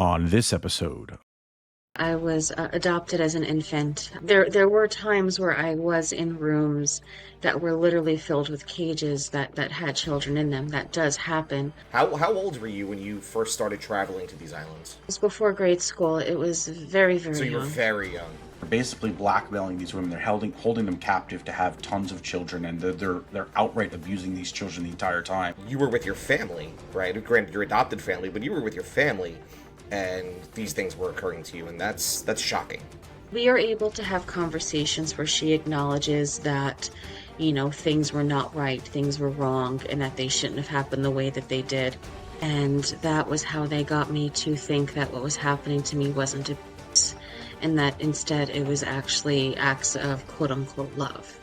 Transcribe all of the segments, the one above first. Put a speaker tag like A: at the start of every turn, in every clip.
A: On this episode,
B: I was adopted as an infant. There were times where I was in rooms that were literally filled with cages that had children in them. That does happen.
C: How old were you when you first started traveling to these islands?
B: It was before grade school. It was very,
C: So
B: very
C: you were
B: young.
C: very young.
D: They're basically blackmailing these women. They're holding them captive to have tons of children, and they're outright abusing these children the entire time.
C: You were with your family, right? Granted, your adopted family, but you were with your family, and these things were occurring to you, and that's shocking.
B: We are able to have conversations where she acknowledges that, things were not right, things were wrong, and that they shouldn't have happened the way that they did. And that was how they got me to think that what was happening to me wasn't abuse, and that instead it was actually acts of quote unquote love.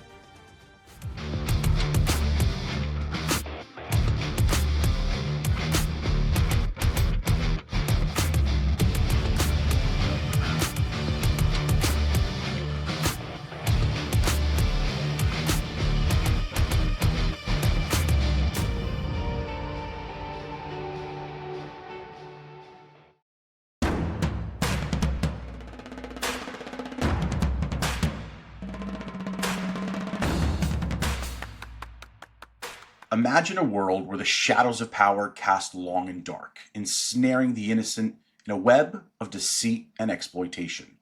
D: Imagine a world where the shadows of power cast long and dark, ensnaring the innocent in a web of deceit and exploitation.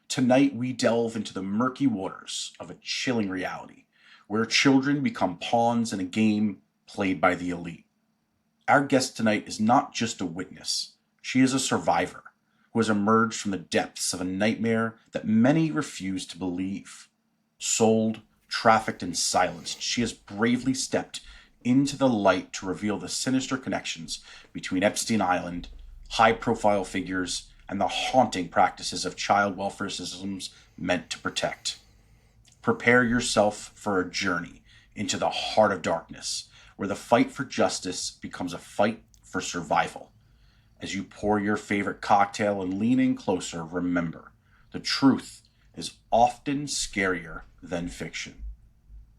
D: Tonight, we delve into the murky waters of a chilling reality, where children become pawns in a game played by the elite. Our guest tonight is not just a witness, she is a survivor who has emerged from the depths of a nightmare that many refuse to believe. Sold, trafficked, and silenced, she has bravely stepped into the light to reveal the sinister connections between Epstein Island, high profile figures, and the haunting practices of child welfare systems meant to protect. Prepare yourself for a journey into the heart of darkness, where the fight for justice becomes a fight for survival. As you pour your favorite cocktail and lean in closer, remember, the truth is often scarier than fiction.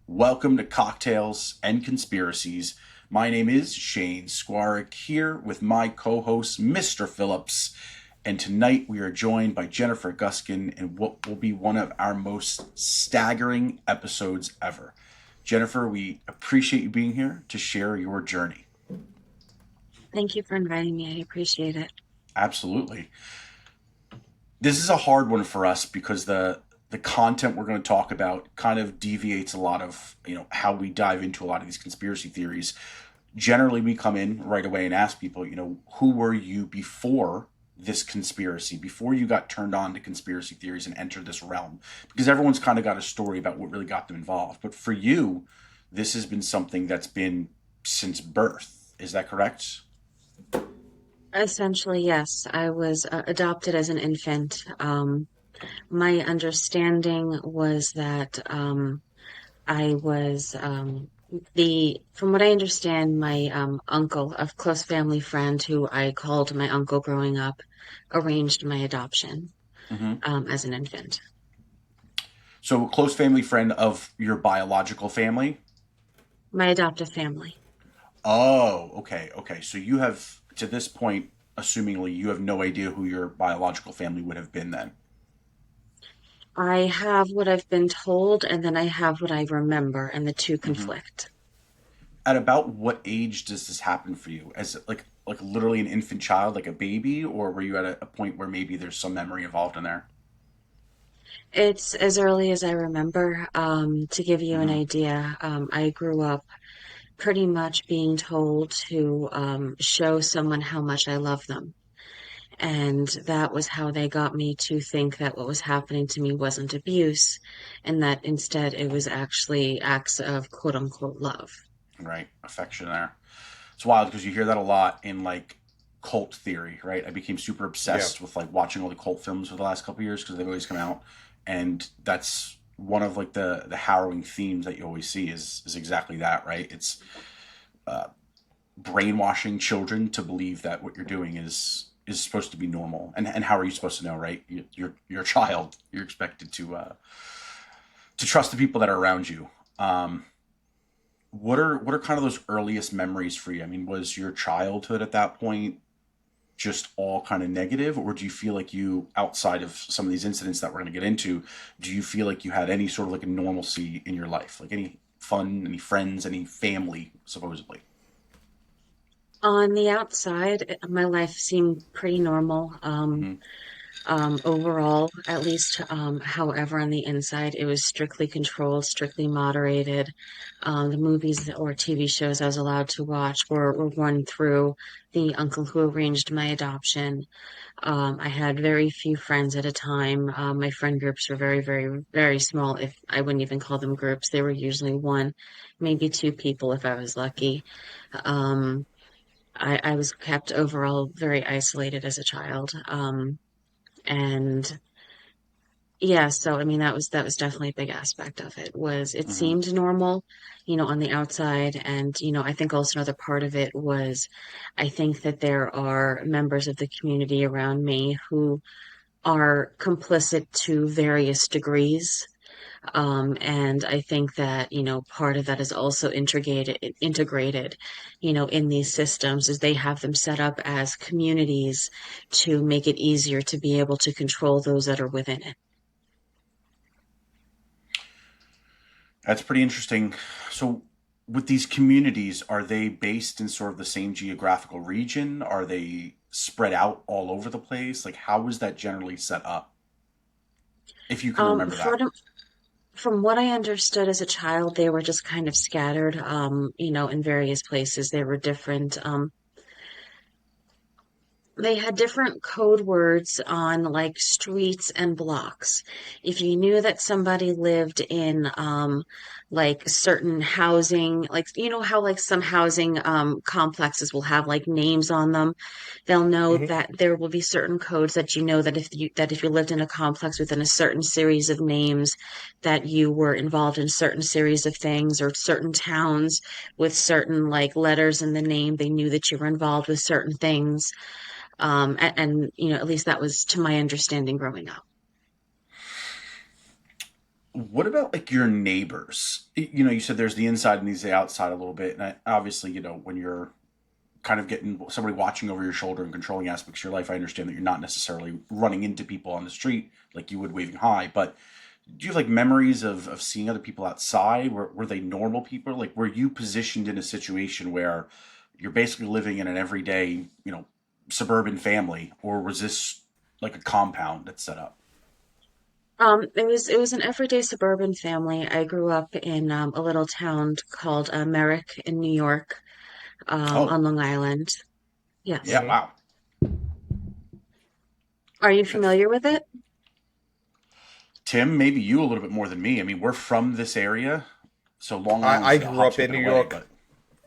D: Welcome to Cocktails and Conspiracies. My name is Shane Squarick, here with my co-host, Mr. Phillips. And tonight we are joined by Jennifer Guskin in what will be one of our most staggering episodes ever. Jennifer, we appreciate you being here to share your journey.
B: Thank you for inviting me. I appreciate it.
D: Absolutely. This is a hard one for us because the content we're going to talk about kind of deviates a lot of, how we dive into a lot of these conspiracy theories. Generally, we come in right away and ask people, who were you before this conspiracy, before you got turned on to conspiracy theories and entered this realm? Because everyone's kind of got a story about what really got them involved. But for you, this has been something that's been since birth. Is that correct?
B: Essentially, yes. I was adopted as an infant. My understanding was that I was from what I understand, my uncle, a close family friend who I called my uncle growing up, arranged my adoption
D: Mm-hmm.
B: as an infant.
D: So, a close family friend of your biological family?
B: My adoptive family.
D: Oh, okay, okay. So you have, to this point, assumingly, you have no idea who your biological family would have been then.
B: I have what I've been told, and then I have what I remember, and the two
D: Hmm.
B: conflict.
D: At about what age does this happen for you? As like literally an infant child, like a baby, or were you at a point where maybe there's some memory involved in there?
B: It's as early as I remember. To give you an
D: Hmm.
B: idea, I grew up pretty much being told to show someone how much I love them. And that was how they got me to think that what was happening to me wasn't abuse, and that instead it was actually acts of quote unquote love.
D: Right, affection there. It's wild because you hear that a lot in like cult theory, right? I became super
C: Yeah.
D: obsessed with like watching all the cult films for the last couple of years because they've always come out, and that's one of like the harrowing themes that you always see is exactly that, right? It's uh, brainwashing children to believe that what you're doing is supposed to be normal, and how are you supposed to know, right? You're a child. You're expected to trust the people that are around you. Um, what are kind of those earliest memories for you? I mean, was your childhood at that point just all kind of negative, or do you feel like you, outside of some of these incidents that we're going to get into, do you feel like you had any sort of like a normalcy in your life, like any fun, any friends, any family, supposedly?
B: On the outside, my life seemed pretty normal.
D: Mm-hmm.
B: Overall, at least. However, on the inside, it was strictly controlled, strictly moderated. The movies or TV shows I was allowed to watch were run through the uncle who arranged my adoption. I had very few friends at a time. My friend groups were very, very, very small. If I wouldn't even call them groups, they were usually one, maybe two people if I was lucky. Um, I was kept overall very isolated as a child. And yeah, so I mean that was definitely a big aspect of it was it
D: Mm-hmm.
B: seemed normal, on the outside. And I think also another part of it was I think that there are members of the community around me who are complicit to various degrees. And I think that, part of that is also integrated, in these systems is they have them set up as communities to make it easier to be able to control those that are within it.
D: That's pretty interesting. So, with these communities, are they based in sort of the same geographical region? Are they spread out all over the place? Like, how is that generally set up? If you can
B: Um,
D: remember that.
B: from from what I understood as a child, they were just kind of scattered, in various places. They were different. They had different code words on like streets and blocks. If you knew that somebody lived in like certain housing, like how like some housing complexes will have like names on them, they'll know
C: Hmm.
B: that there will be certain codes that that if you lived in a complex within a certain series of names, that you were involved in certain series of things, or certain towns with certain like letters in the name, they knew that you were involved with certain things. And at least that was to my understanding growing up.
D: What about like your neighbors? You said there's the inside and there's the outside a little bit. And obviously, when you're kind of getting somebody watching over your shoulder and controlling aspects of your life, I understand that you're not necessarily running into people on the street like you would waving hi. But do you have like memories of seeing other people outside? Were they normal people? Like, were you positioned in a situation where you're basically living in an everyday, suburban family, or was this like a compound that's set up?
B: It was an everyday suburban family. I grew up in a little town called Merrick in New York,
D: Oh,
B: on Long Island. Yes.
D: yeah,
C: Hmm.
D: wow.
B: Are you
D: That's
B: familiar with it?
D: Tim, maybe you a little bit more than me. I mean, we're from this area, so Long
C: I
D: Island's a
C: grew
D: hop,
C: up
D: skip,
C: in
D: and
C: New
D: away.
C: York.
D: But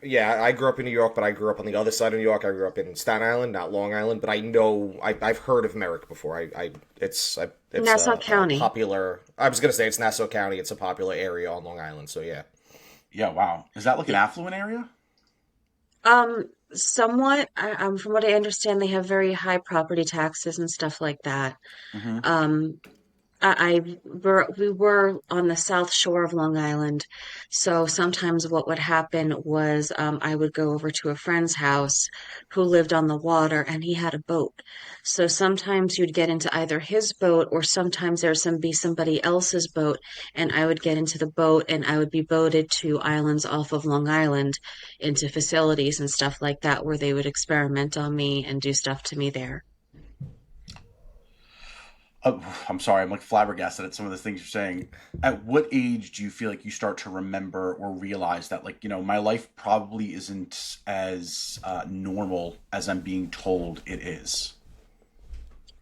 C: Yeah, I grew up in New York, but I grew up on the other side of New York. I grew up in Staten Island, not Long Island. But I know I've heard of Merrick before. It's
B: Nassau
C: a
B: County.
C: popular. I was gonna say it's Nassau County. It's a popular area on Long Island. So yeah.
D: yeah, wow. Is that like an
B: Y-
D: affluent area?
B: Somewhat. From what I understand, they have very high property taxes and stuff like that.
D: Mm-hmm.
B: Um, we were on the south shore of Long Island, so sometimes what would happen was I would go over to a friend's house who lived on the water, and he had a boat. So sometimes you'd get into either his boat, or sometimes be somebody else's boat, and I would get into the boat, and I would be boated to islands off of Long Island, into facilities and stuff like that, where they would experiment on me and do stuff to me there.
D: I'm sorry, I'm like flabbergasted at some of the things you're saying. At what age do you feel like you start to remember or realize that, like, my life probably isn't as normal as I'm being told it is?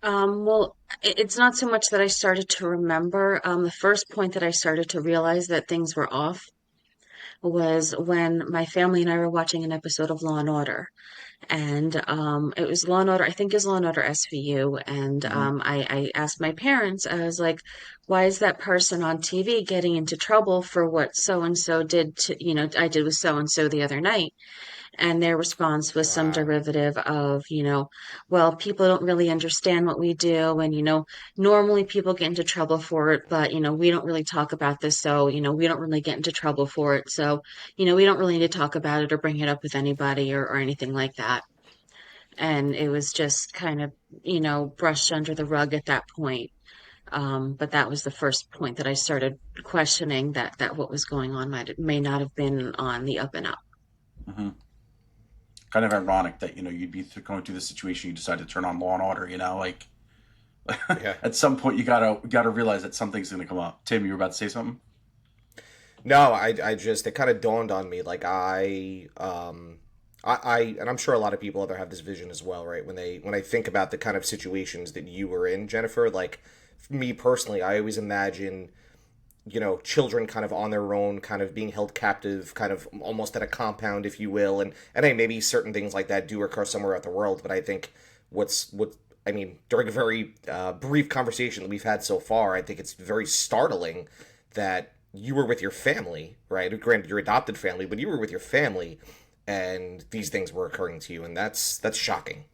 B: Well, it's not so much that I started to remember. The first point that I started to realize that things were off was when my family and I were watching an episode of Law and Order. And it was Law and Order, I think is Law and Order SVU. And
D: Mm-hmm.
B: I asked my parents, I was like, why is that person on TV getting into trouble for what so and so did I did with so and so the other night? And their response was some
C: Wow.
B: derivative of, well, people don't really understand what we do. And, normally people get into trouble for it, but, we don't really talk about this. So, we don't really get into trouble for it. So, we don't really need to talk about it or bring it up with anybody or anything like that. and it was just kind of, brushed under the rug at that point. But that was the first point that I started questioning that what was going on may not have been on the up and up.
D: Hmm. Kind of ironic that you'd be going through this situation, you decide to turn on Law and Order. Like
C: Yeah.
D: at some point you gotta realize that something's gonna come up. Tim, you were about to say something.
C: No, I just, it kind of dawned on me, like and I'm sure a lot of people other have this vision as well, right? When I think about the kind of situations that you were in, Jennifer, like me personally, I always imagine, children kind of on their own, kind of being held captive, kind of almost at a compound, if you will, and hey, maybe certain things like that do occur somewhere out the world, but I think what I mean, during a very brief conversation that we've had so far, I think it's very startling that you were with your family, right? Granted, your adopted family, but you were with your family, and these things were occurring to you, and that's shocking.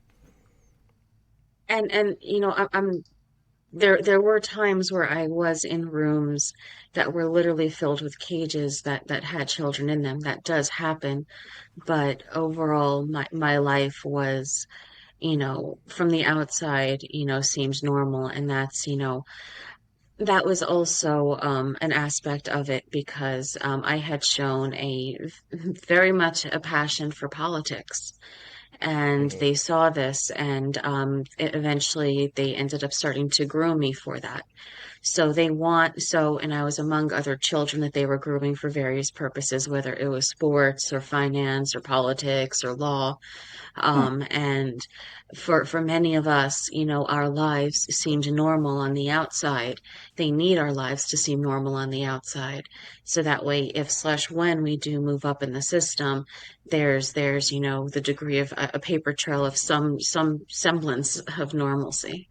B: And I'm there were times where I was in rooms that were literally filled with cages that had children in them. That does happen, but overall, my life was, from the outside, seemed normal, and that was also an aspect of it because I had shown very much a passion for politics, and
C: Hmm.
B: they saw this, and eventually they ended up starting to groom me for that. And I was among other children that they were grooming for various purposes, whether it was sports or finance or politics or law.
D: Hmm.
B: And for many of us, our lives seemed normal on the outside. They need our lives to seem normal on the outside. So that way, if slash when we do move up in the system, there's, the degree of a paper trail of some semblance of normalcy.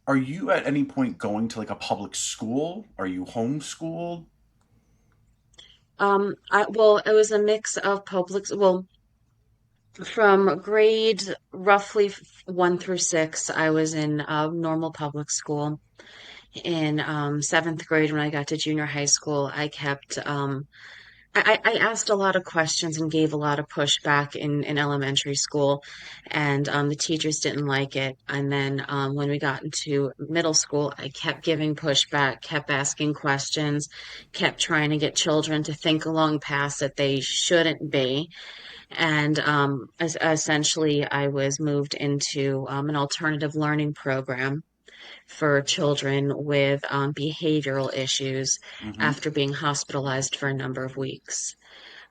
D: Are you at any point going to like a public school? Are you homeschooled?
B: Well, it was a mix of well, from grade roughly 1 through 6, I was in normal public school. In seventh grade, when I got to junior high school, I asked a lot of questions and gave a lot of pushback in elementary school, and the teachers didn't like it. And then when we got into middle school, I kept giving pushback, kept asking questions, kept trying to get children to think along paths that they shouldn't be. And essentially, I was moved into an alternative learning program for children with behavioral issues
D: Hmm.
B: after being hospitalized for a number of weeks.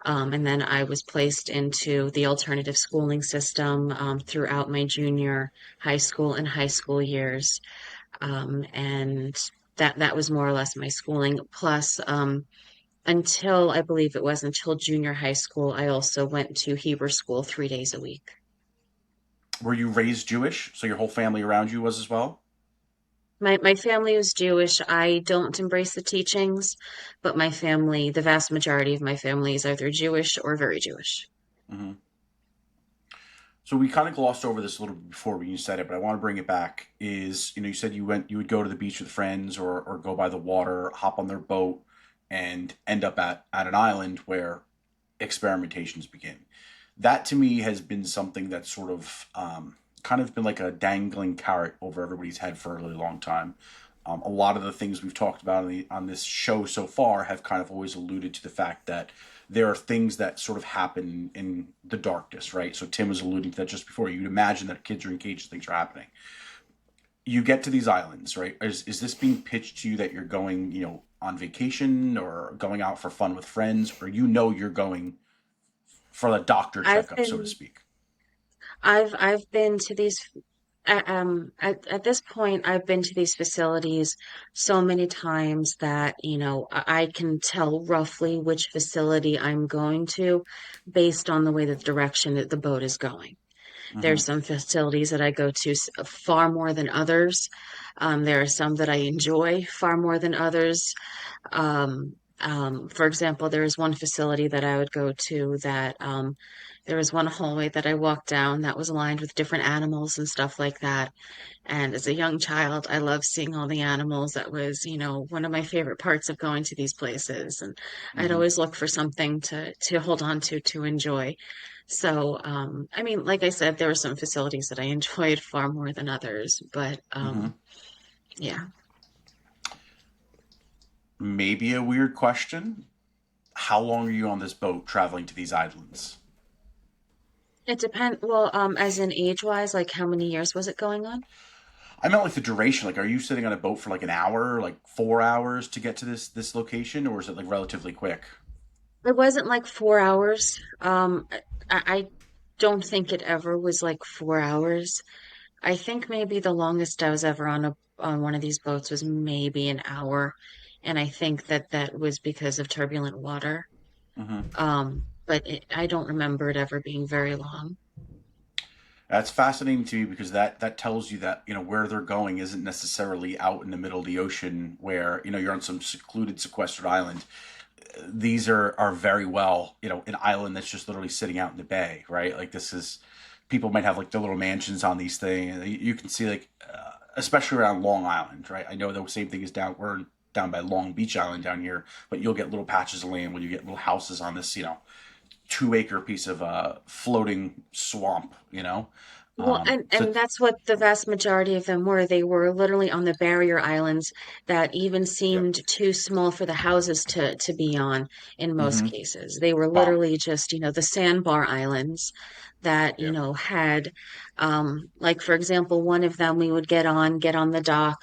B: And then I was placed into the alternative schooling system throughout my junior high school and high school years. And that was more or less my schooling. Plus, until I believe it was until junior high school, I also went to Hebrew school 3 days a week.
D: Were you raised Jewish? So your whole family around you was as well?
B: My family was Jewish. I don't embrace the teachings, but my family, the vast majority of my family is either Jewish or very Jewish.
D: Hmm. So we kind of glossed over this a little bit before when you said it, but I want to bring it back. Is you said you would go to the beach with friends or go by the water, hop on their boat, and end up at an island where experimentations begin. That to me has been something that's sort of kind of been like a dangling carrot over everybody's head for a really long time. A lot of the things we've talked about on this show so far have kind of always alluded to the fact that there are things that sort of happen in the darkness, right? So Tim was alluding to that just before. You'd imagine that kids are in cages, things are happening. You get to these islands, right? Is this being pitched to you that you're going, on vacation or going out for fun with friends, or you're going for the doctor
B: I've
D: checkup, so to
B: been
D: speak?
B: I've been to these at this point I've been to these facilities so many times that I can tell roughly which facility I'm going to based on the way that the direction that the boat is going.
D: Hmm.
B: There's some facilities that I go to far more than others. There are some that I enjoy far more than others. For example, there is one facility that I would go to that there was one hallway that I walked down that was lined with different animals and stuff like that. And as a young child, I loved seeing all the animals. That was, one of my favorite parts of going to these places. And I'd
D: Hmm.
B: always look for something to hold on to enjoy. So, I mean, like I said, there were some facilities that I enjoyed far more than others, but
D: Hmm.
B: yeah,
D: Maybe a weird question. How long are you on this boat traveling to these islands?
B: it depends. Well, as in age-wise, like how many years was it going on?
D: I meant like the duration. Like, are you sitting on a boat for like an hour, like 4 hours to get to this location, or is it like relatively quick?
B: It wasn't like 4 hours. I don't think it ever was like 4 hours. I think maybe the longest I was ever on one of these boats was maybe an hour, and I think that that was because of turbulent water.
D: Hmm.
B: I don't remember it ever being very long.
D: That's fascinating to me because that tells you that where they're going isn't necessarily out in the middle of the ocean where you're on some secluded, sequestered island. These are very well an island that's just literally sitting out in the bay, right? Like this is people might have like their little mansions on these things. You can see like especially around Long Island, right? I know the same thing is down we're down by Long Beach Island down here, but you'll get little patches of land where you get little houses on this 2 acre piece of floating swamp,
B: Well,
D: so
B: and that's what the vast majority of them were. They were literally on the barrier islands that even
C: Yep.
B: seemed too small for the houses to be on in most
D: hmm.
B: cases. They were
D: Wow.
B: literally just, the sandbar islands that,
C: Yep.
B: had like for example, one of them we would get on the dock.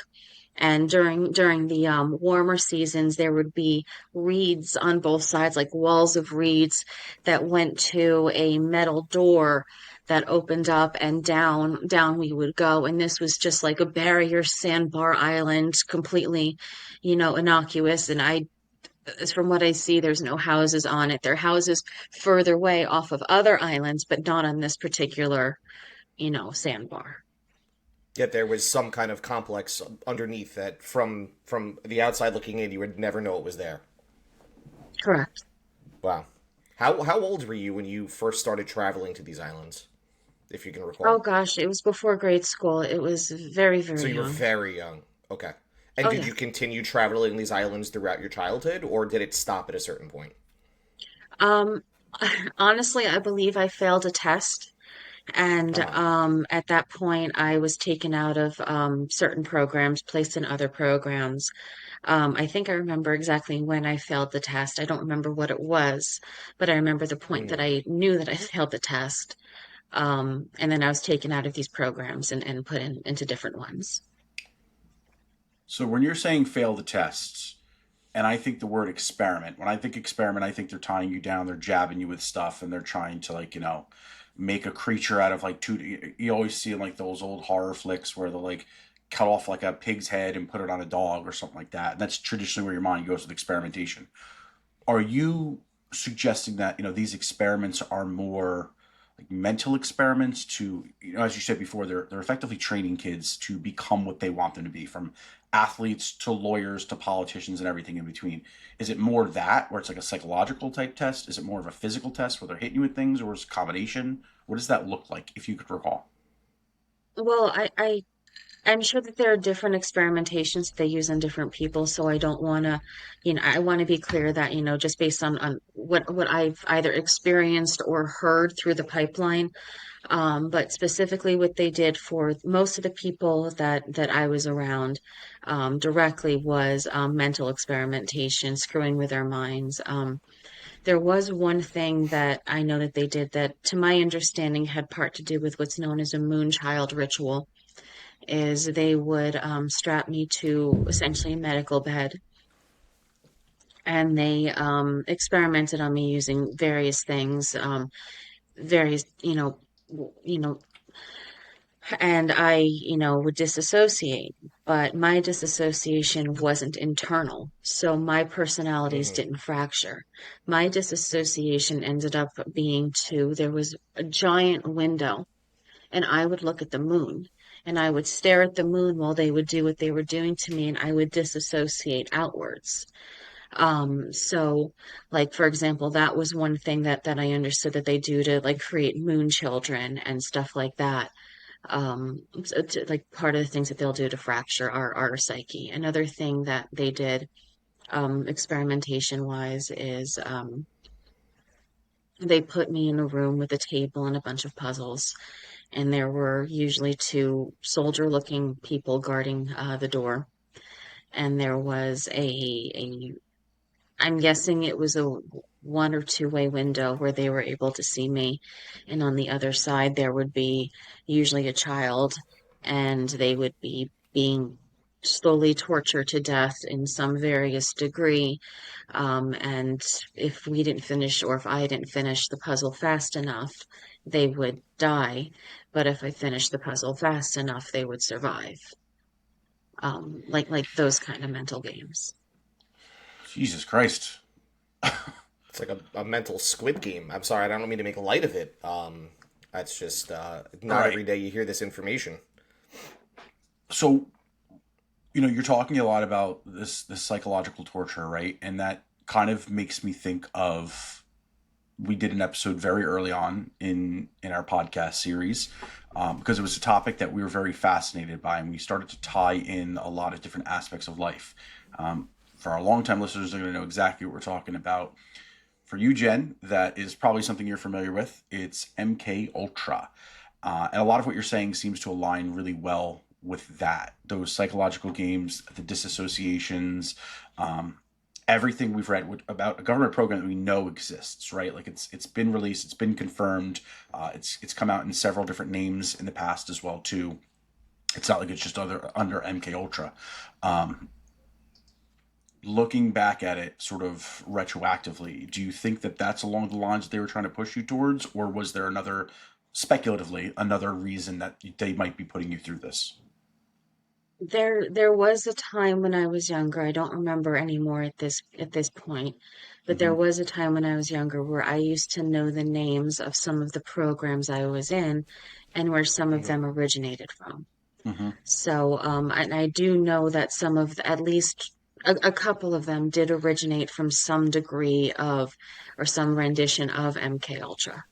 B: And during the warmer seasons, there would be reeds on both sides, like walls of reeds that went to a metal door that opened up, and down we would go. And this was just like a barrier sandbar island, completely, innocuous. And as from what I see, there's no houses on it. There are houses further away off of other islands, but not on this particular, sandbar.
C: Yet there was some kind of complex underneath that, from the outside looking in, you would never know it was there.
B: Correct.
C: Wow. How old were you when you first started traveling to these islands, if you can
B: Oh
C: recall?
B: gosh, it was before grade school. It was very,
C: So
B: very
C: you were
B: young.
C: very young. Okay. And
B: Oh
C: did
B: yeah.
C: you continue traveling these islands throughout your childhood, or did it stop at a certain point?
B: Um, honestly, I believe I failed a test. And
C: Uh huh.
B: at that point, I was taken out of certain programs, placed in other programs. I think I remember exactly when I failed the test. I don't remember what it was, but I remember the point that
C: Mm.
B: I knew that I failed the test. And then I was taken out of these programs and put into different ones.
D: So when you're saying fail the tests, and I think the word experiment, when I think experiment, I think they're tying you down, they're jabbing you with stuff, and they're trying to like make a creature out of like two. You always see in like those old horror flicks where they'll like cut off like a pig's head and put it on a dog or something like that. And that's traditionally where your mind goes with experimentation. Are you suggesting that these experiments are more like mental experiments to as you said before, they're effectively training kids to become what they want them to be, from athletes to lawyers to politicians and everything in between? Is it more that where it's like a psychological type test? Is it more of a physical test where they're hitting you with things, or is it a combination? What does that look like, if you could recall?
B: Well, I'm sure that there are different experimentations that they use on different people, so I don't want to, I want to be clear that, just based on what I've either experienced or heard through the pipeline, but specifically what they did for most of the people that I was around, directly was mental experimentation, screwing with their minds. There was one thing that I know that they did that, to my understanding, had part to do with what's known as a moonchild ritual, is they would strap me to essentially a medical bed, and they experimented on me using various things, various, you know, and I, would disassociate, but my disassociation wasn't internal, so my personalities
C: Mm-hmm.
B: didn't fracture. My disassociation ended up being there was a giant window, and I would look at the moon, and I would stare at the moon while they would do what they were doing to me, and I would disassociate outwards. So like for example, that was one thing that I understood that they do to like create moon children and stuff like that. Like part of the things that they'll do to fracture our psyche. Another thing that they did, experimentation wise, is They put me in a room with a table and a bunch of puzzles, and there were usually two soldier-looking people guarding the door, and there was a I'm guessing it was a one or two-way window where they were able to see me. And on the other side, there would be usually a child, and they would be being slowly tortured to death in some various degree. And if we didn't finish, or if I didn't finish the puzzle fast enough, they would die. But if I finished the puzzle fast enough, they would survive. Like those kind of mental games.
D: Jesus Christ.
C: It's like a mental squid game. I'm sorry, I don't mean to make light of it. That's just
D: All
C: not
D: right.
C: every day you hear this information.
D: So, you're talking a lot about this psychological torture, right? And that kind of makes me think of, we did an episode very early on in our podcast series, because it was a topic that we were very fascinated by, and we started to tie in a lot of different aspects of life. For our longtime listeners, they're going to know exactly what we're talking about. For you, Jen, that is probably something you're familiar with. It's MK Ultra, and a lot of what you're saying seems to align really well with that. Those psychological games, the disassociations, everything we've read about a government program that we know exists, right? Like it's been released, it's been confirmed, it's come out in several different names in the past as well too. It's not like it's just under MK Ultra. Um, Looking back at it sort of retroactively, do you think that that's along the lines that they were trying to push you towards, or was there speculatively, another reason that they might be putting you through this?
B: There was a time when I was younger. I don't remember anymore at this point, but there
D: Mm-hmm.
B: was a time when I was younger where I used to know the names of some of the programs I was in and where some of
C: Hmm.
B: them originated from.
D: Mm-hmm.
B: So, and I do know that some of at least a couple of them did originate from some degree of or some rendition of MK Ultra.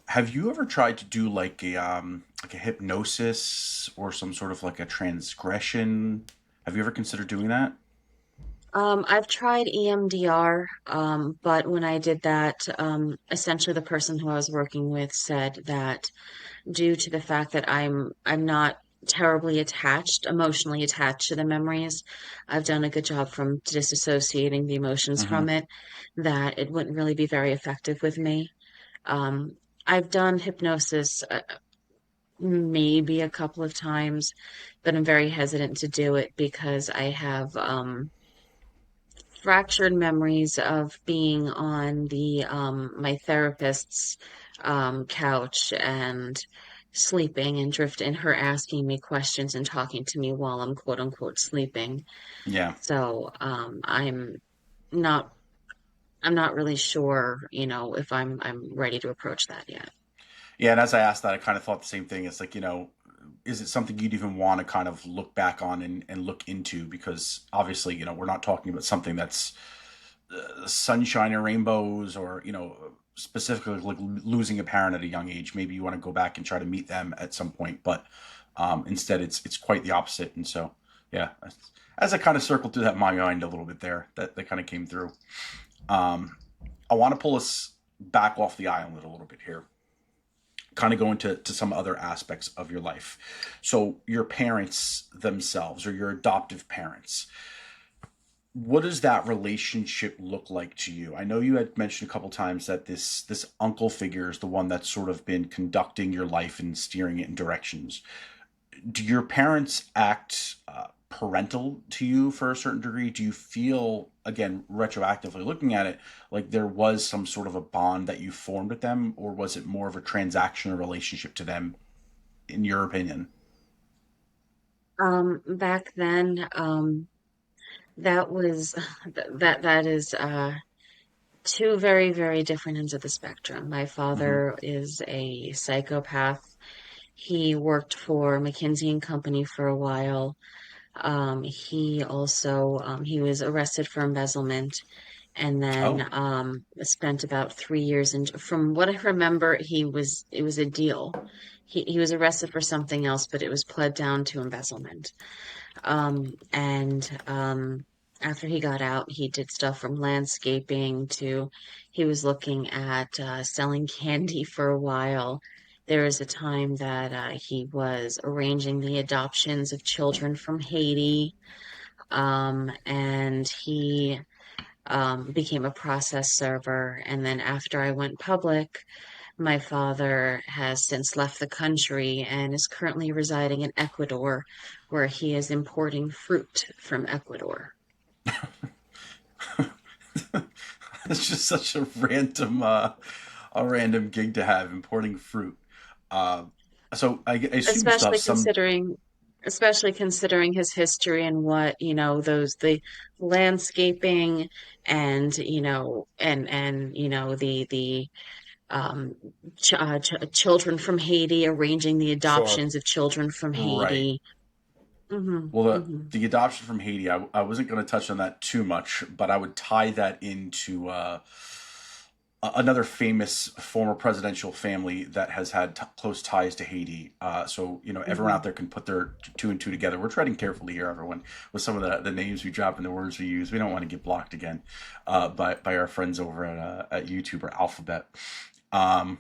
D: Have you ever tried to do like a hypnosis or some sort of like a transgression? Have you ever considered doing that?
B: I've tried EMDR, but when I did that, essentially the person who I was working with said that due to the fact that I'm not terribly attached, emotionally attached to the memories, I've done a good job from disassociating the emotions
D: Mm-hmm.
B: from it, that it wouldn't really be very effective with me. Um, I've done hypnosis maybe a couple of times, but I'm very hesitant to do it because I have fractured memories of being on the my therapist's couch and sleeping and her asking me questions and talking to me while I'm quote unquote sleeping.
D: Yeah.
B: So not I'm not really sure, if I'm ready to approach that yet.
D: Yeah, and as I asked that, I kind of thought the same thing. It's like, is it something you'd even want to kind of look back on and look into? Because obviously, we're not talking about something that's sunshine and rainbows, or, specifically like losing a parent at a young age. Maybe you want to go back and try to meet them at some point, but instead it's quite the opposite. And so, yeah, as I kind of circled through that in my mind a little bit there, that kind of came through. Um, I want to pull us back off the island a little bit here, kind of go into some other aspects of your life. So your parents themselves, or your adoptive parents, what does that relationship look like to you? I know you had mentioned a couple times that this uncle figure is the one that's sort of been conducting your life and steering it in directions. Do your parents act parental to you for a certain degree? Do you feel, again, retroactively looking at it, like there was some sort of a bond that you formed with them, or was it more of a transactional relationship to them, in your opinion?
B: Back then, that was that is two very, very different ends of the spectrum. My
D: Mm-hmm.
B: father is a psychopath. He worked for McKinsey and Company for a while. He was arrested for embezzlement and then
D: Oh,
B: spent about 3 years. And from what I remember, it was a deal. He was arrested for something else, but it was pled down to embezzlement. And After he got out, he did stuff from landscaping to he was looking at selling candy for a while. There was a time that he was arranging the adoptions of children from Haiti, and he became a process server. And then after I went public, my father has since left the country and is currently residing in Ecuador, where he is importing fruit from Ecuador.
D: It's just such a random gig to have, importing fruit. Uh, so I assume you still have
B: especially
D: some.
B: considering especially considering his history and what those the landscaping and the um children from Haiti, arranging the
C: Sure.
B: adoptions of children from
D: Right.
B: Haiti. Hmm.
D: Well,
B: Hmm.
D: the adoption from Haiti, I wasn't going to touch on that too much, but I would tie that into another famous former presidential family that has had close ties to Haiti. So, everyone
B: Hmm.
D: out there can put their two and two together. We're treading carefully here, everyone, with some of the names we drop and the words we use. We don't want to get blocked again by our friends over at YouTube or Alphabet. Um,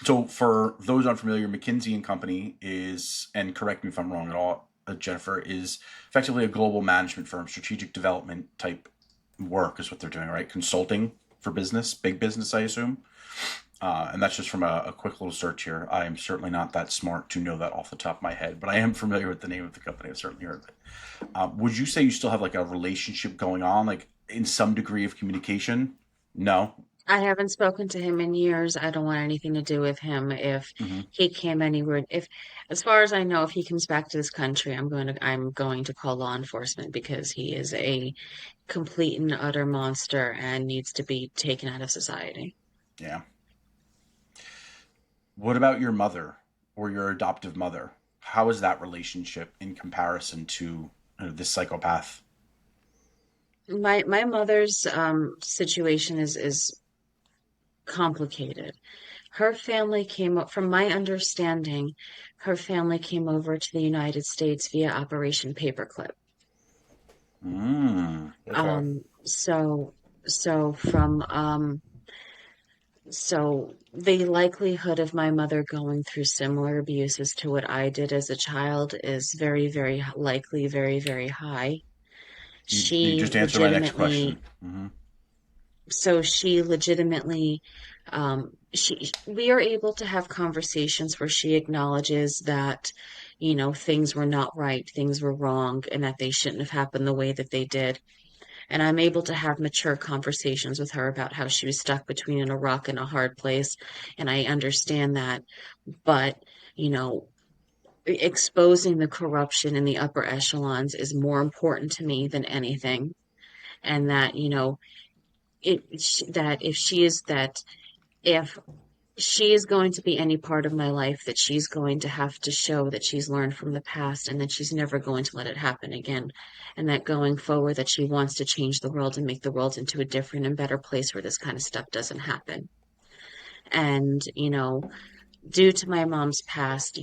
D: so, for those unfamiliar, McKinsey and Company is, and correct me if I'm wrong at all, Jennifer, is effectively a global management firm, strategic development type work is what they're doing, right? Consulting for business, big business, I assume. And that's just from a quick little search here. I am certainly not that smart to know that off the top of my head, but I am familiar with the name of the company. I've certainly heard of it. Would you say you still have like a relationship going on, like in some degree of communication? No.
B: I haven't spoken to him in years. I don't want anything to do with him. If
D: Mm-hmm.
B: he came anywhere, if, as far as I know, if he comes back to this country, I'm going to call law enforcement because he is a complete and utter monster and needs to be taken out of society.
D: Yeah. What about your mother or your adoptive mother? How is that relationship in comparison to this psychopath?
B: My mother's situation is complicated. Her family came up, from my understanding, her family came over to the United States via Operation Paperclip.
D: Mm.
C: Okay.
B: Um, so so from so the likelihood of my mother going through similar abuses to what I did as a child is very, very likely, very, very high.
D: You
B: She
D: just answered my next
B: legitimately
D: question. Mm-hmm.
B: so she legitimately she we are able to have conversations where she acknowledges that things were not right, things were wrong, and that they shouldn't have happened the way that they did. And I'm able to have mature conversations with her about how she was stuck between a rock and a hard place, and I understand that. But you know exposing the corruption in the upper echelons is more important to me than anything. And that that if she is going to be any part of my life, that she's going to have to show that she's learned from the past and that she's never going to let it happen again. And that going forward, that she wants to change the world and make the world into a different and better place where this kind of stuff doesn't happen. And, due to my mom's past,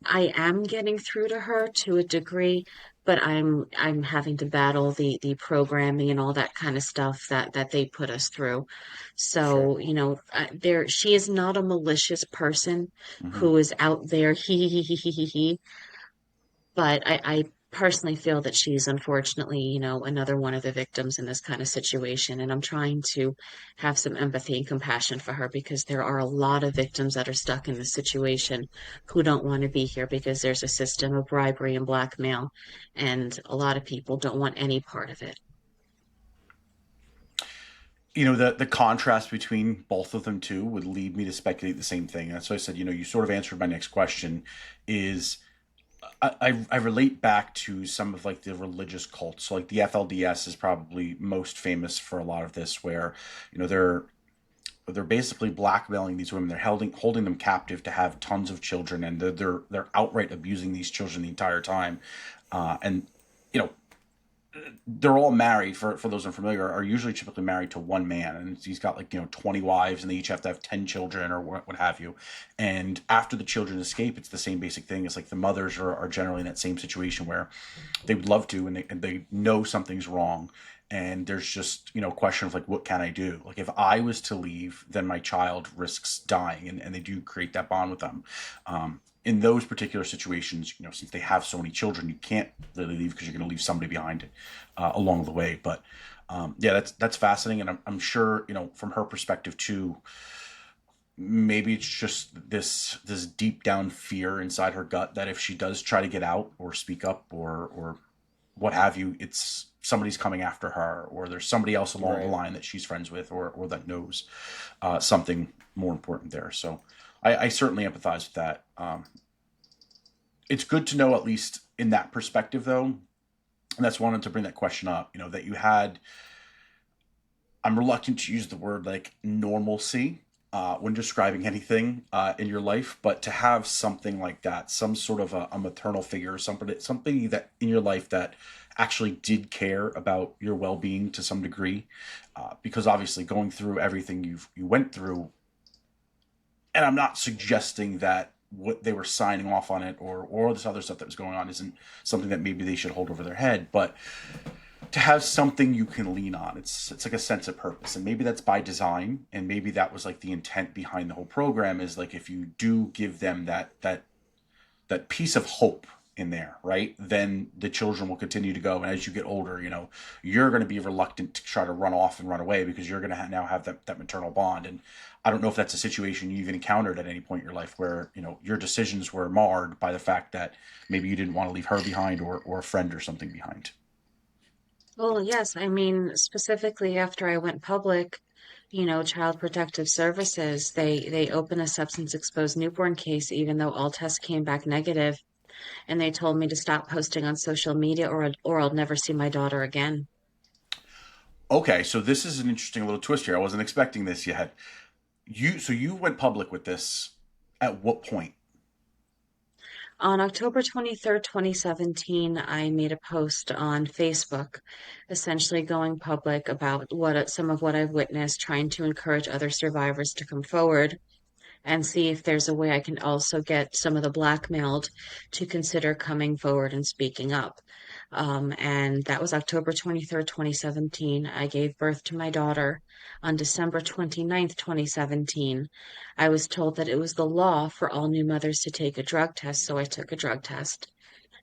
B: I am getting through to her to a degree, but I'm having to battle the programming and all that kind of stuff that they put us through.
C: Sure.
B: So, there she is not a malicious person
D: Mm-hmm.
B: who is out there he, but I personally feel that she's unfortunately, another one of the victims in this kind of situation. And I'm trying to have some empathy and compassion for her because there are a lot of victims that are stuck in this situation who don't want to be here because there's a system of bribery and blackmail, and a lot of people don't want any part of it.
D: The contrast between both of them too would lead me to speculate the same thing. That's why I said, you sort of answered my next question. Is I relate back to some of like the religious cults. So like the FLDS is probably most famous for a lot of this, where they're basically blackmailing these women. They're holding them captive to have tons of children, and they're outright abusing these children the entire time. And you know they're all married, for those unfamiliar, are usually typically married to one man, and he's got like 20 wives, and they each have to have 10 children or what have you. And after the children escape, it's the same basic thing. It's like the mothers are generally in that same situation where they would love to, and they know something's wrong, and there's just question of like, what can I do? Like, if I was to leave, then my child risks dying, and they do create that bond with them. In those particular situations, since they have so many children, you can't really leave because you're going to leave somebody behind along the way. But yeah, that's fascinating, and I'm sure from her perspective too. Maybe it's just this deep down fear inside her gut that if she does try to get out or speak up or what have you, it's somebody's coming after her, or there's somebody else along the line that she's friends with, or that knows something more important there. So I certainly empathize with that. It's good to know, at least in that perspective, though, and that's wanted to bring that question up. That you had. I'm reluctant to use the word like normalcy when describing anything in your life, but to have something like that, some sort of a maternal figure, somebody that in your life that actually did care about your well-being to some degree, because obviously going through everything you went through, and I'm not suggesting that what they were signing off on it or this other stuff that was going on isn't something that maybe they should hold over their head, but to have something you can lean on, it's like a sense of purpose, and maybe that's by design, and maybe that was like the intent behind the whole program, is like if you do give them that piece of hope in there, right, then the children will continue to go, and as you get older, you're going to be reluctant to try to run off and run away because you're going to now have that maternal bond. And I don't know if that's a situation you've encountered at any point in your life where your decisions were marred by the fact that maybe you didn't want to leave her behind, or a friend or something behind.
B: Well, yes, I mean, specifically after I went public, Child Protective Services, they opened a substance exposed newborn case, even though all tests came back negative, and they told me to stop posting on social media or I'll never see my daughter again.
D: Okay, so this is an interesting little twist here. I wasn't expecting this yet. You went public with this at what point?
B: On October 23rd, 2017, I made a post on Facebook, essentially going public about some of what I've witnessed, trying to encourage other survivors to come forward and see if there's a way I can also get some of the blackmailed to consider coming forward and speaking up. And that was October 23rd, 2017. I gave birth to my daughter on December 29th, 2017. I was told that it was the law for all new mothers to take a drug test, so I took a drug test.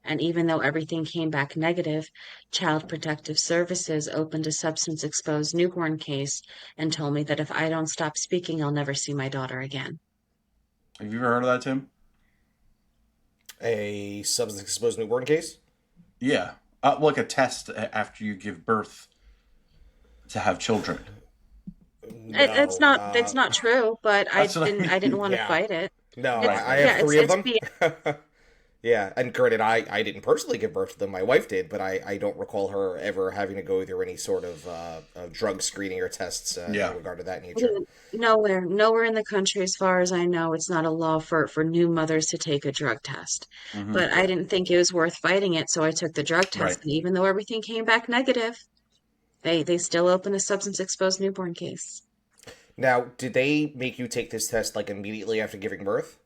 B: And even though everything came back negative, Child Protective Services opened a substance exposed newborn case and told me that if I don't stop speaking, I'll never see my daughter again.
D: Have you ever heard of that, Tim?
C: A substance exposed newborn case?
D: Yeah, like a test after you give birth to have children.
B: It's
C: No.
B: not true, but
D: That's what I
B: I didn't
D: mean.
B: want to
C: Yeah.
B: fight it.
C: No,
B: It's
D: Right,
C: I
D: right,
C: have
B: yeah,
D: right.
C: three of
B: it's
C: them.
B: be
C: Yeah, and granted, I didn't personally give birth to them. My wife did, but I don't recall her ever having to go through any sort of drug screening or tests in
D: Yeah.
C: regard to that nature.
B: nowhere in the country, as far as I know, it's not a law for new mothers to take a drug test.
D: Mm-hmm.
B: But I didn't think it was worth fighting it, so I took the drug
D: Right.
B: test. And even though everything came back negative, they still opened a substance exposed newborn case.
C: Now, did they make you take this test like immediately after giving birth?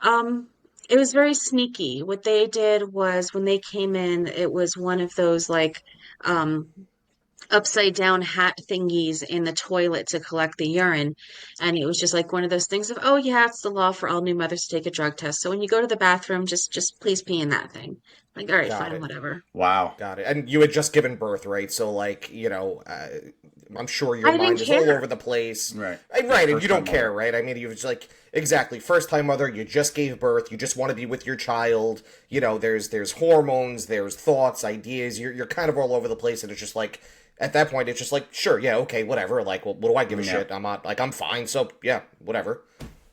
B: Um, it was very sneaky. What they did was when they came in, it was one of those like um upside down hat thingies in the toilet to collect the urine. And it was just like one of those things of, oh yeah, it's the law for all new mothers to take a drug test. So when you go to the bathroom, just please pee in that thing. Like, all right,
C: Got
B: fine,
C: it.
B: whatever.
D: Wow.
C: Got it. And you had just given birth, right? So, like, I'm sure your
B: I didn't
C: mind is all over
B: care.
C: the place.
D: Right.
C: Right, and you
D: First time
C: don't
D: mother.
C: care, right? I mean, you just like exactly first time mother. You just gave birth. You just want to be with your child. There's hormones, there's thoughts, ideas. You're kind of all over the place, and it's just like at that point, it's just like sure, yeah, okay, whatever. Like, well, what do I give a
D: Yeah.
C: shit? I'm not like I'm fine. So yeah, whatever.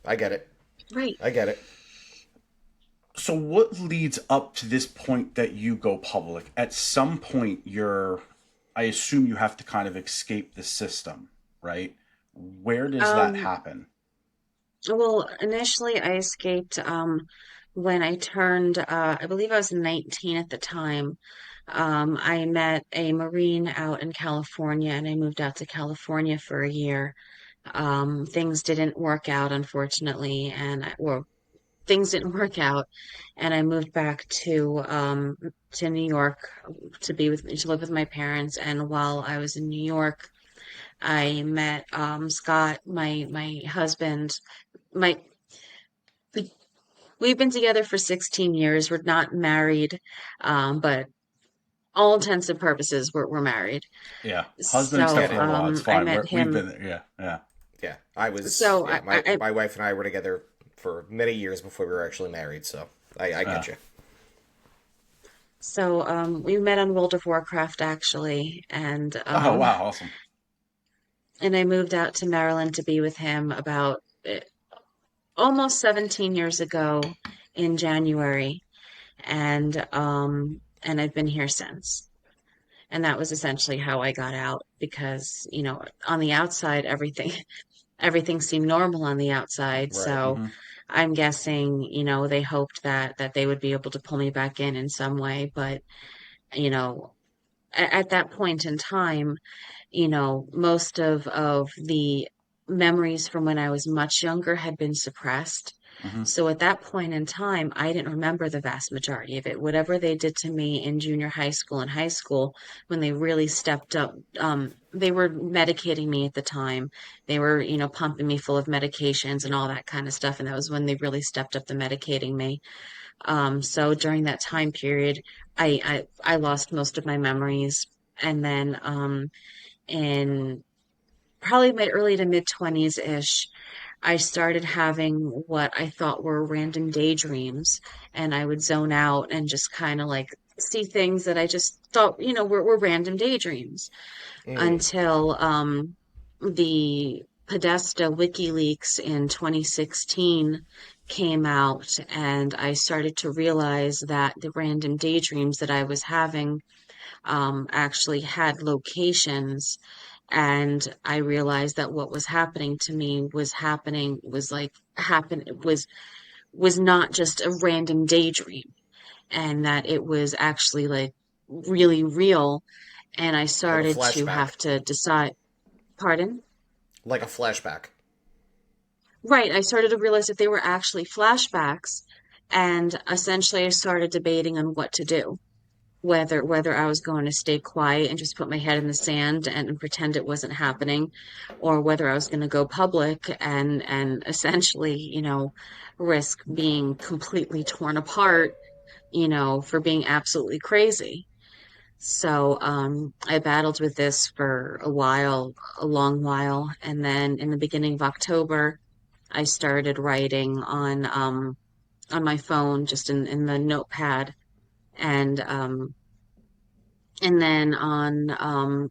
C: I get it.
B: Right.
C: I get it.
D: So what leads up to this point that you go public? At some point, I assume you have to kind of escape the system, right? Where does that
B: Um,
D: happen?
B: well, initially I escaped when I turned I believe I was 19 at the time. I met a Marine out in California and I moved out to California for a year. Things didn't work out, unfortunately, well, things didn't work out, and I moved back to New York to live with my parents. And while I was in New York, I met Scott, my husband. My We've been together for 16 years. We're not married, but all intents and purposes, we're married.
D: Yeah, husband
B: So
C: Get it?
D: acceptable law. It's
B: I
D: fine.
B: met
D: We've
B: him.
D: been there. Yeah, yeah.
C: Yeah,
B: So
C: yeah, my wife and I were together for many years before we were actually married, so I
D: Uh,
C: get you.
B: we met on World of Warcraft actually,
D: oh wow, awesome.
B: and I moved out to Maryland to be with him about almost 17 years ago in January, and I've been here since. And that was essentially how I got out because, on the outside, everything seemed normal on the outside.
C: Right.
B: So
D: Hmm.
B: I'm guessing, they hoped that they would be able to pull me back in some way. But, you know, at that point in time, most of the memories from when I was much younger had been suppressed.
D: Hmm.
B: So at that point in time, I didn't remember the vast majority of it. Whatever they did to me in junior high school and high school, when they really stepped up, they were medicating me at the time. They were, pumping me full of medications and all that kind of stuff. And that was when they really stepped up the medicating me. So during that time period, I lost most of my memories. And then, in probably my early to mid 20s ish, I started having what I thought were random daydreams, and I would zone out and just kind of like see things that I just thought, were random daydreams
C: Mm.
B: until the Podesta WikiLeaks in 2016 came out, and I started to realize that the random daydreams that I was having actually had locations, and I realized that what was happening to me was not just a random daydream, and that it was actually like really real. And I
C: Like a
B: started to
C: flashback.
B: have to decide. Pardon?
C: Like a flashback.
B: Right, I started to realize that they were actually flashbacks, and essentially I started debating on what to do. Whether I was going to stay quiet and just put my head in the sand and pretend it wasn't happening, or whether I was going to go public and essentially, risk being completely torn apart, for being absolutely crazy. So I battled with this for a while, a long while, and then in the beginning of October, I started writing on my phone, just in the notepad, and then on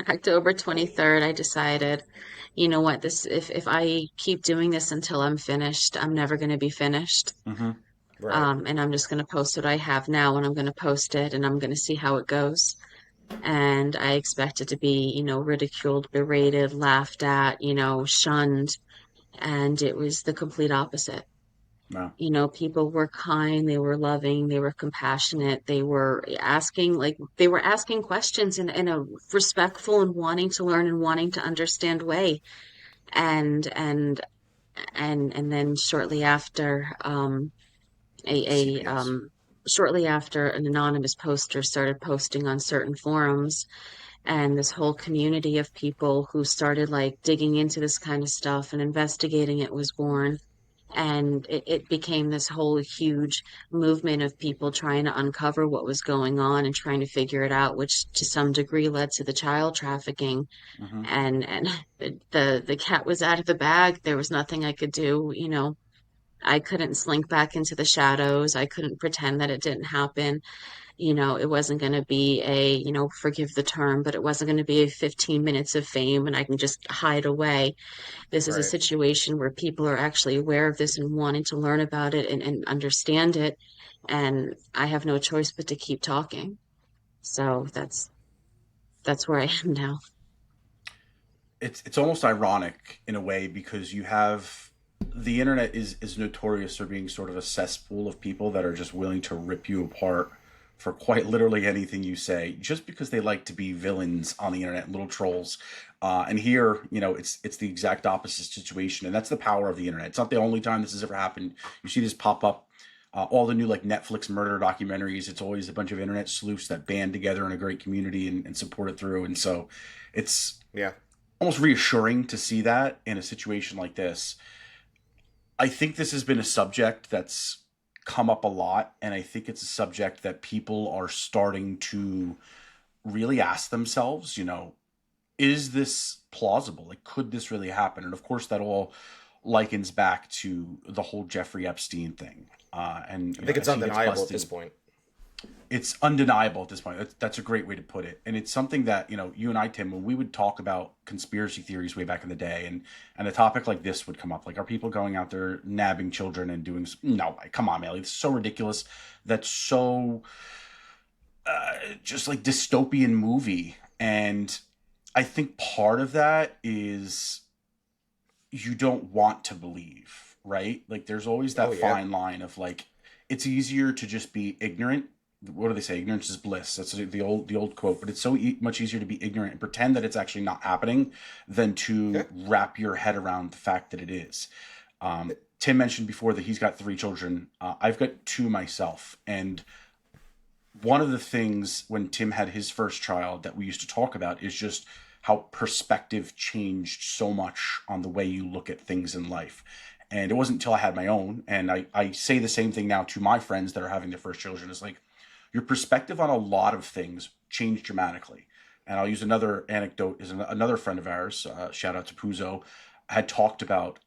B: October 23rd, I decided, you know what, if I keep doing this until I'm finished, I'm never going to be finished.
D: Hmm.
C: Right.
B: And I'm just going to post what I have now, and I'm going to post it, and I'm going to see how it goes. And I expect it to be, ridiculed, berated, laughed at, shunned. And it was the complete opposite.
D: No.
B: People were kind, they were loving, they were compassionate, they were asking questions in a respectful and wanting to learn and wanting to understand way. And and then a
D: CPS.
B: shortly after, an anonymous poster started posting on certain forums, and this whole community of people who started like digging into this kind of stuff and investigating it was born. And it became this whole huge movement of people trying to uncover what was going on and trying to figure it out, which to some degree led to the child trafficking.
D: Hmm.
B: And the cat was out of the bag. There was nothing I could do. I couldn't slink back into the shadows. I couldn't pretend that it didn't happen. It wasn't going to be forgive the term, but it wasn't going to be a 15 minutes of fame and I can just hide away. This is a
C: Right.
B: situation where people are actually aware of this and wanting to learn about it and understand it. And I have no choice but to keep talking. So that's where I am now.
D: It's almost ironic in a way because you have the internet is notorious for being sort of a cesspool of people that are just willing to rip you apart for quite literally anything you say, just because they like to be villains on the internet, little trolls. And here, it's the exact opposite situation, and that's the power of the internet. It's not the only time this has ever happened. You see this pop up. All the new like Netflix murder documentaries, it's always a bunch of internet sleuths that band together in a great community and support it through. And so it's
C: Yeah.
D: almost reassuring to see that in a situation like this. I think this has been a subject that's come up a lot, and I think it's a subject that people are starting to really ask themselves, is this plausible? Like, could this really happen? And of course, that all likens back to the whole Jeffrey Epstein thing. And
C: I think it's
D: as he gets
C: undeniable at
D: busted,
C: this point.
D: it's undeniable at this point. That's a great way to put it. And it's something that, you and I, Tim, when we would talk about conspiracy theories way back in the day, and a topic like this would come up, like, are people going out there nabbing children and doing, no, come on, man. It's so ridiculous. That's so just like dystopian movie. And I think part of that is you don't want to believe, right? Like there's always
C: Oh
D: that
C: yeah.
D: fine line of like, it's easier to just be ignorant. What do they say? Ignorance is bliss. That's the old quote. But it's so much easier to be ignorant and pretend that it's actually not happening than
C: Yeah.
D: to wrap your head around the fact that it is. Tim mentioned before that he's got 3 children. I've got 2 myself, and one of the things when Tim had his first child that we used to talk about is just how perspective changed so much on the way you look at things in life. And it wasn't until I had my own, and I say the same thing now to my friends that are having their first children, is like, your perspective on a lot of things changed dramatically. And I'll use another anecdote. Is another friend of ours, shout out to Puzo, had talked about,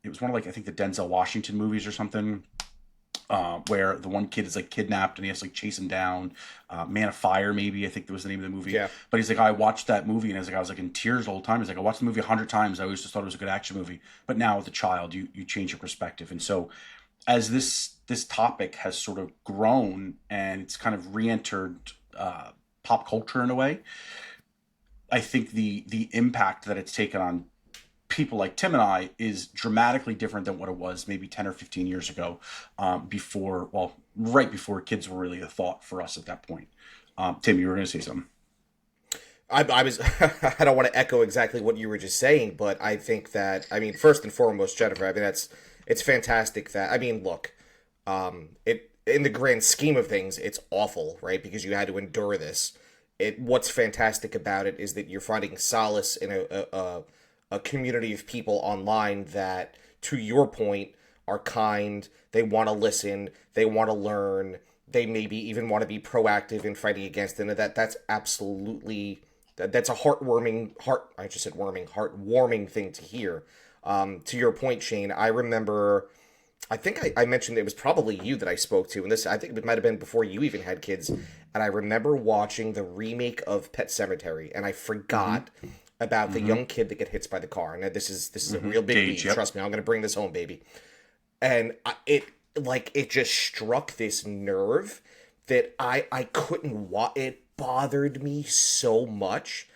D: it was one of like, I think the Denzel Washington movies or something, where the one kid is like kidnapped and he has to like chase him down. Man of Fire, maybe, I think that was the name of the movie.
C: Yeah.
D: But he's like, I watched that movie and I was like in tears the whole time. He's like, I watched the movie 100 times. I always just thought it was a good action movie. But now with a child, you change your perspective. And so as this topic has sort of grown and it's kind of re-entered pop culture in a way, I think the impact that it's taken on people like Tim and I is dramatically different than what it was maybe 10 or 15 years ago, right before kids were really a thought for us at that point. Tim, you were going to say something.
C: I was I don't want to echo exactly what you were just saying, but I think that, I mean, first and foremost, Jennifer, I mean, it's fantastic that, I mean, look, it, in the grand scheme of things, it's awful, right? Because you had to endure this. What's fantastic about it is that you're finding solace in a community of people online that, to your point, are kind. They want to listen. They want to learn. They maybe even want to be proactive in fighting against it. And that's absolutely, that's a I just said worming, heartwarming thing to hear. To your point, Shane, I remember, I think I mentioned it was probably you that I spoke to, and this, I think it might have been before you even had kids. And I remember watching the remake of Pet Cemetery, and I
D: Mm-hmm.
C: forgot about the
D: Mm-hmm.
C: young kid that get hits by the car. And this is a
D: Mm-hmm.
C: real big
D: Gage,
C: beat.
D: yep.
C: Trust me, I'm gonna bring this home, baby. And it just struck this nerve that I couldn't watch. It bothered me so much.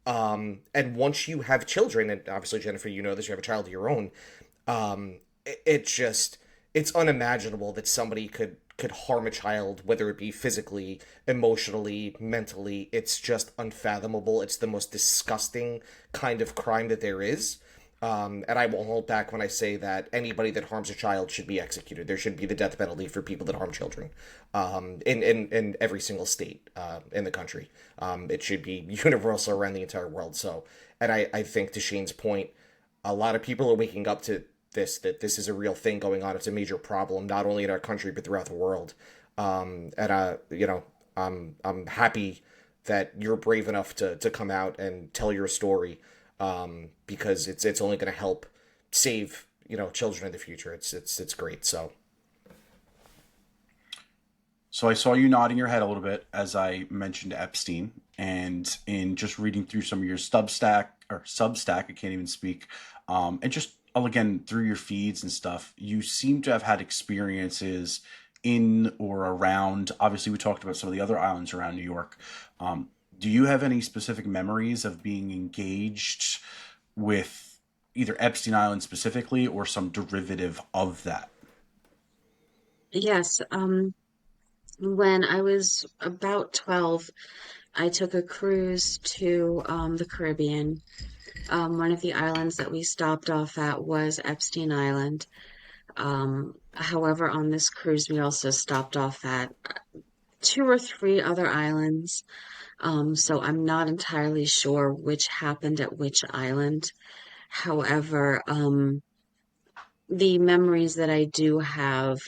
C: And once you have children, and obviously, Jennifer, you know this, you have a child of your own. It just, it's unimaginable that somebody could harm a child, whether it be physically, emotionally, mentally. It's just unfathomable. It's the most disgusting kind of crime that there is. And I won't hold back when I say that anybody that harms a child should be executed. There should be the death penalty for people that harm children, in every single state in the country. It should be universal around the entire world. So, and I think to Shane's point, a lot of people are waking up to this, that this is a real thing going on. It's a major problem, not only in our country, but throughout the world. And, I'm happy that you're brave enough to come out and tell your story, because it's only going to help save, children in the future. It's great. So
D: So I saw you nodding your head a little bit as I mentioned Epstein, and in just reading through some of your Substack, I can't even speak, and just again through your feeds and stuff, you seem to have had experiences in or around. Obviously, we talked about some of the other islands around New York. Um, do you have any specific memories of being engaged with either Epstein Island specifically or some derivative of that?
B: Yes. When I was about 12, I took a cruise to the Caribbean. One of the islands that we stopped off at was Epstein Island. However, on this cruise, we also stopped off at two or three other islands. So I'm not entirely sure which happened at which island. However, the memories that I do have,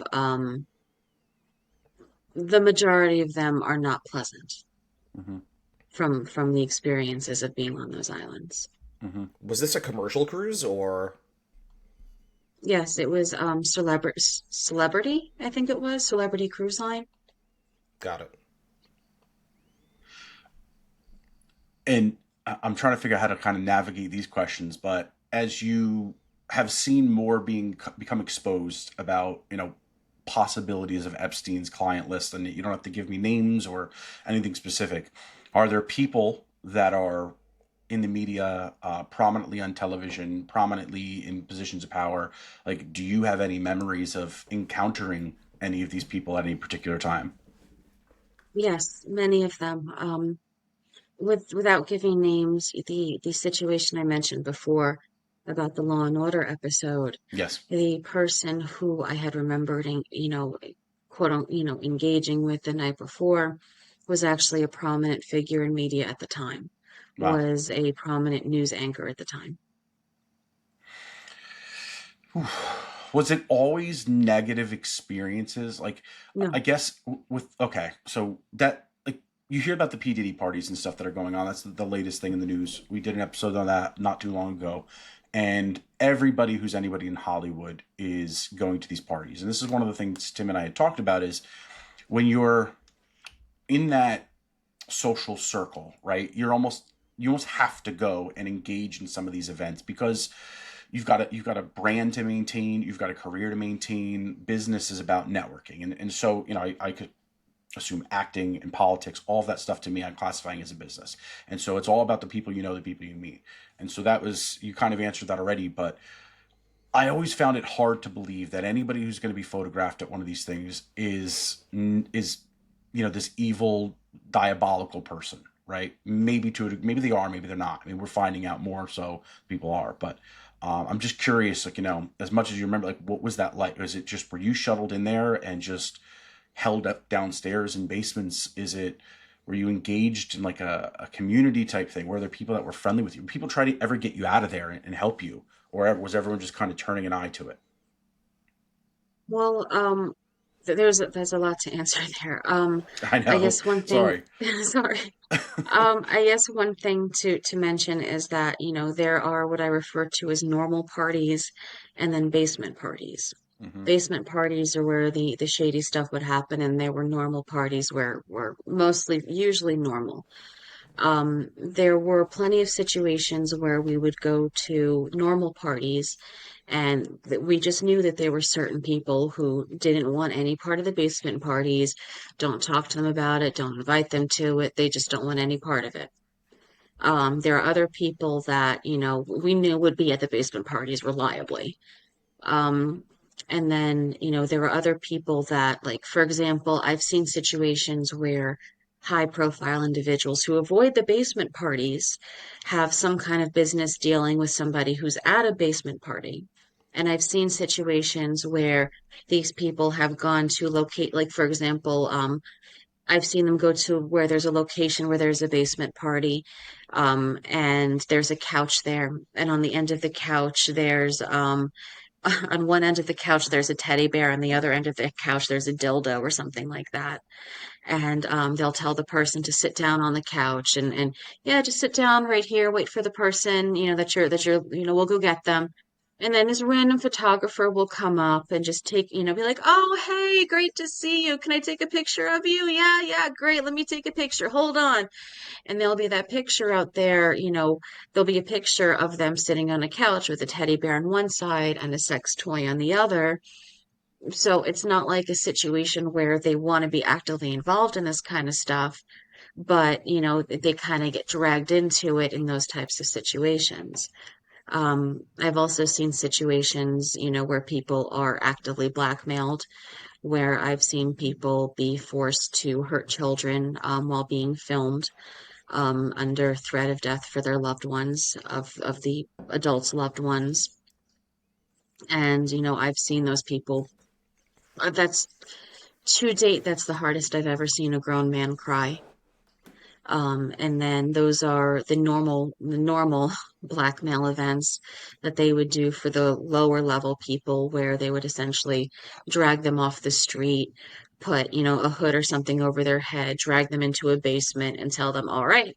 B: the majority of them are not pleasant
D: Hmm.
B: from the experiences of being on those islands.
D: Hmm.
C: Was this a commercial cruise or?
B: Yes, it was Celebrity, I think it was, Celebrity Cruise Line.
C: Got it.
D: And I'm trying to figure out how to kind of navigate these questions, but as you have seen more become exposed about, possibilities of Epstein's client list, and you don't have to give me names or anything specific, are there people that are in the media, prominently on television, prominently in positions of power? Like, do you have any memories of encountering any of these people at any particular time?
B: Yes, many of them. Without giving names, the situation I mentioned before about the Law and Order episode,
D: Yes.
B: the person who I had remembered, engaging with the night before was actually a prominent figure in media at the time,
D: Wow.
B: was a prominent news anchor at the time.
D: Was it always negative experiences? Like, I
B: No,
D: guess with, okay, so that, like, you hear about the P. Diddy parties and stuff that are going on. That's the latest thing in the news. We did an episode on that not too long ago. And everybody who's anybody in Hollywood is going to these parties. And this is one of the things Tim and I had talked about is when you're in that social circle, right? You almost have to go and engage in some of these events because you've got a brand to maintain, you've got a career to maintain. Business is about networking, and so I could assume acting and politics, all of that stuff to me I'm classifying as a business, and so it's all about the people you know, the people you meet, and so that was, you kind of answered that already, but I always found it hard to believe that anybody who's going to be photographed at one of these things is this evil, diabolical person, right? Maybe they are, maybe they're not. I mean, we're finding out more, so people are. But I'm just curious, like, as much as you remember, like, what was that like? Was it just, were you shuttled in there and just held up downstairs in basements? Were you engaged in like a community type thing? Were there people that were friendly with you? Were people try to ever get you out of there and help you? Or was everyone just kind of turning an eye to it?
B: well, there's a lot to answer there.
D: I
B: I
D: know.
B: guess one thing,
D: Sorry.
B: sorry. I guess one thing to mention is that, there are what I refer to as normal parties and then basement parties.
D: Hmm.
B: Basement parties are where the shady stuff would happen, and there were normal parties where were mostly usually normal. There were plenty of situations where we would go to normal parties, and we just knew that there were certain people who didn't want any part of the basement parties. Don't talk to them about it, don't invite them to it. They just don't want any part of it. There are other people that, we knew would be at the basement parties reliably. Um, and then, there are other people that, like, for example, I've seen situations where high profile individuals who avoid the basement parties have some kind of business dealing with somebody who's at a basement party. And I've seen situations where these people have gone to locate, like, for example, I've seen them go to where there's a location where there's a basement party, and there's a couch there. And on the end of the couch, there's on one end of the couch there's a teddy bear, on the other end of the couch there's a dildo or something like that. And they'll tell the person to sit down on the couch, and yeah, just sit down right here, wait for the person, that you're, we'll go get them. And then this random photographer will come up and just take, be like, oh, hey, great to see you. Can I take a picture of you? Yeah, yeah, great. Let me take a picture. Hold on. And there'll be that picture out there, there'll be a picture of them sitting on a couch with a teddy bear on one side and a sex toy on the other. So it's not like a situation where they want to be actively involved in this kind of stuff, but, they kind of get dragged into it in those types of situations. I've also seen situations, where people are actively blackmailed, where I've seen people be forced to hurt children while being filmed under threat of death for their loved ones, of the adults' loved ones. And, I've seen those people. That's to date, that's the hardest I've ever seen a grown man cry. And then those are the normal blackmail events that they would do for the lower level people, where they would essentially drag them off the street, put, a hood or something over their head, drag them into a basement and tell them, all right,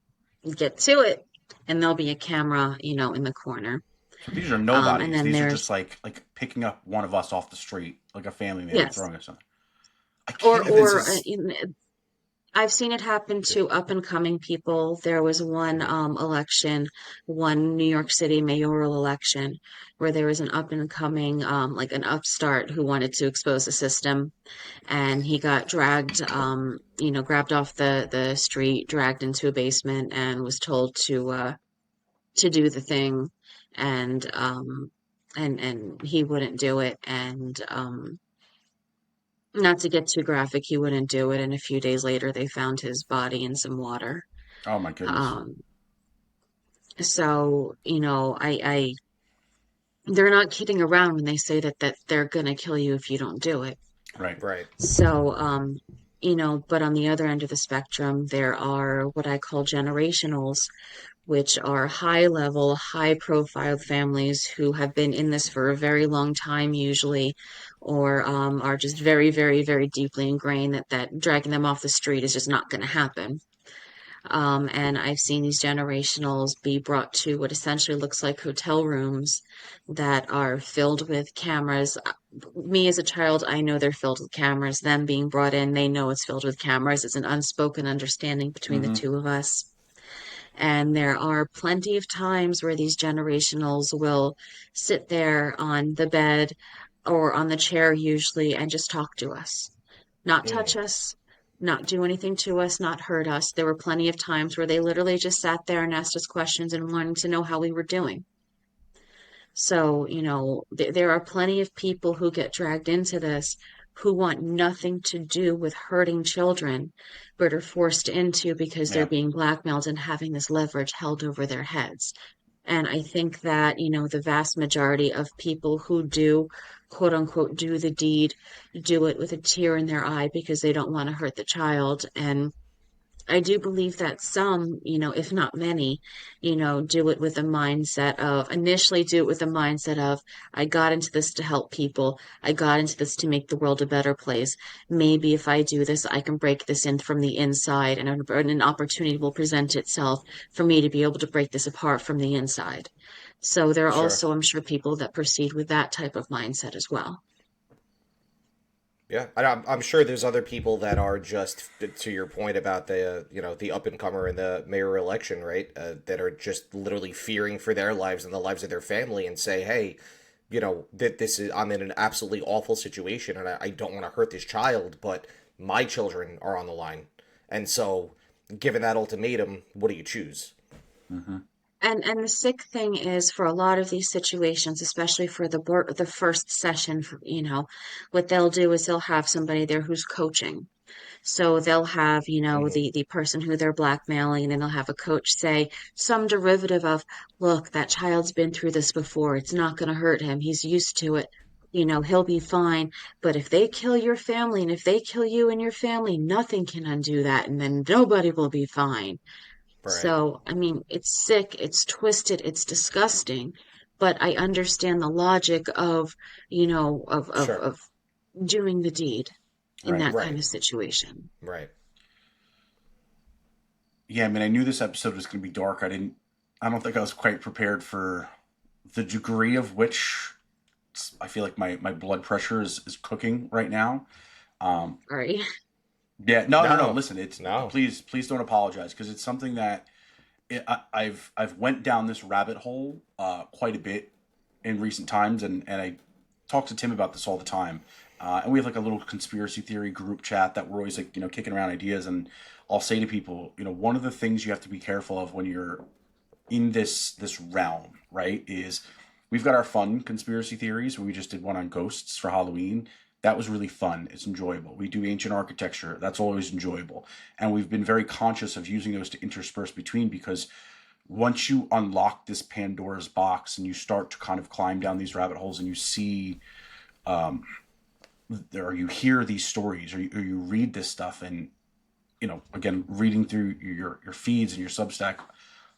B: get to it. And there'll be a camera, in the corner.
D: So these are
B: And
D: nobodies.
B: then
D: These are
B: there's,
D: just like picking up one of us off the street, like a family member
B: yes,
D: throwing us something. I
B: or,
D: can't.
C: And this
B: or,
C: is
B: I've seen it happen to up and coming people. There was one election, one New York City mayoral election, where there was an up and coming, like an upstart who wanted to expose the system, and he got dragged, grabbed off the street, dragged into a basement, and was told to do the thing, and and he wouldn't do it, and not to get too graphic, he wouldn't do it, and a few days later they found his body in some water.
D: Oh my goodness.
B: Um, so, they're not kidding around when they say that they're gonna kill you if you don't do it.
D: Right.
C: right.
B: So, but on the other end of the spectrum, there are what I call generationals, which are high level, high profile families who have been in this for a very long time, usually, or are just very, very, very deeply ingrained that dragging them off the street is just not going to happen. And I've seen these generationals be brought to what essentially looks like hotel rooms that are filled with cameras. Me as a child, I know they're filled with cameras. Them being brought in, they know it's filled with cameras. It's an unspoken understanding between the
D: Mm-hmm.
B: two of us. And there are plenty of times where these generationals will sit there on the bed or on the chair, usually, and just talk to us, not touch
C: Mm,
B: us, not do anything to us, not hurt us. There were plenty of times where they literally just sat there and asked us questions and wanted to know how we were doing. So, there are plenty of people who get dragged into this who want nothing to do with hurting children, but are forced into because they're
D: Yeah.
B: being blackmailed and having this leverage held over their heads. And I think that, the vast majority of people who do, quote unquote, do the deed, do it with a tear in their eye because they don't want to hurt the child. And I do believe that some, if not many, do it with a mindset of, initially do it with a mindset of, I got into this to help people. I got into this to make the world a better place. Maybe if I do this, I can break this in from the inside, and an opportunity will present itself for me to be able to break this apart from the inside. So there are
C: sure.
B: also, I'm sure, people that proceed with that type of mindset as well.
C: Yeah, and I'm sure there's other people that are just to your point about the the up and comer in the mayor election, right? That are just literally fearing for their lives and the lives of their family, and say, hey, that this is I'm in an absolutely awful situation, and I don't want to hurt this child, but my children are on the line, and so given that ultimatum, what do you choose?
D: Mm-hmm.
B: And the sick thing is, for a lot of these situations, especially for the first session, what they'll do is they'll have somebody there who's coaching. So they'll have,
C: Hmm.
B: the person who they're blackmailing, and then they'll have a coach say some derivative of, look, that child's been through this before. It's not going to hurt him. He's used to it. He'll be fine. But if they kill your family and if they kill you and your family, nothing can undo that. And then nobody will be fine.
C: Right.
B: So, I mean, it's sick, it's twisted, it's disgusting, but I understand the logic of,
C: Sure.
B: of doing the deed in
D: Right.
B: that kind
C: Right.
B: of situation.
C: Right.
D: Yeah. I mean, I knew this episode was going to be dark. I don't think I was quite prepared for the degree of which I feel like my blood pressure is cooking right now. Um,
B: Sorry.
D: yeah. No, no, no.
C: No.
D: Listen, it's
C: No.
D: please don't apologize because it's something that I've went down this rabbit hole quite a bit in recent times, and I talk to Tim about this all the time. And we have like a little conspiracy theory group chat that we're always like kicking around ideas. And I'll say to people, one of the things you have to be careful of when you're in this realm, right, is we've got our fun conspiracy theories. We just did one on ghosts for Halloween. That was really fun. It's enjoyable. We do ancient architecture. That's always enjoyable. And we've been very conscious of using those to intersperse between, because once you unlock this Pandora's box and you start to kind of climb down these rabbit holes and you see or you hear these stories, or you read this stuff, and again, reading through your feeds and your Substack,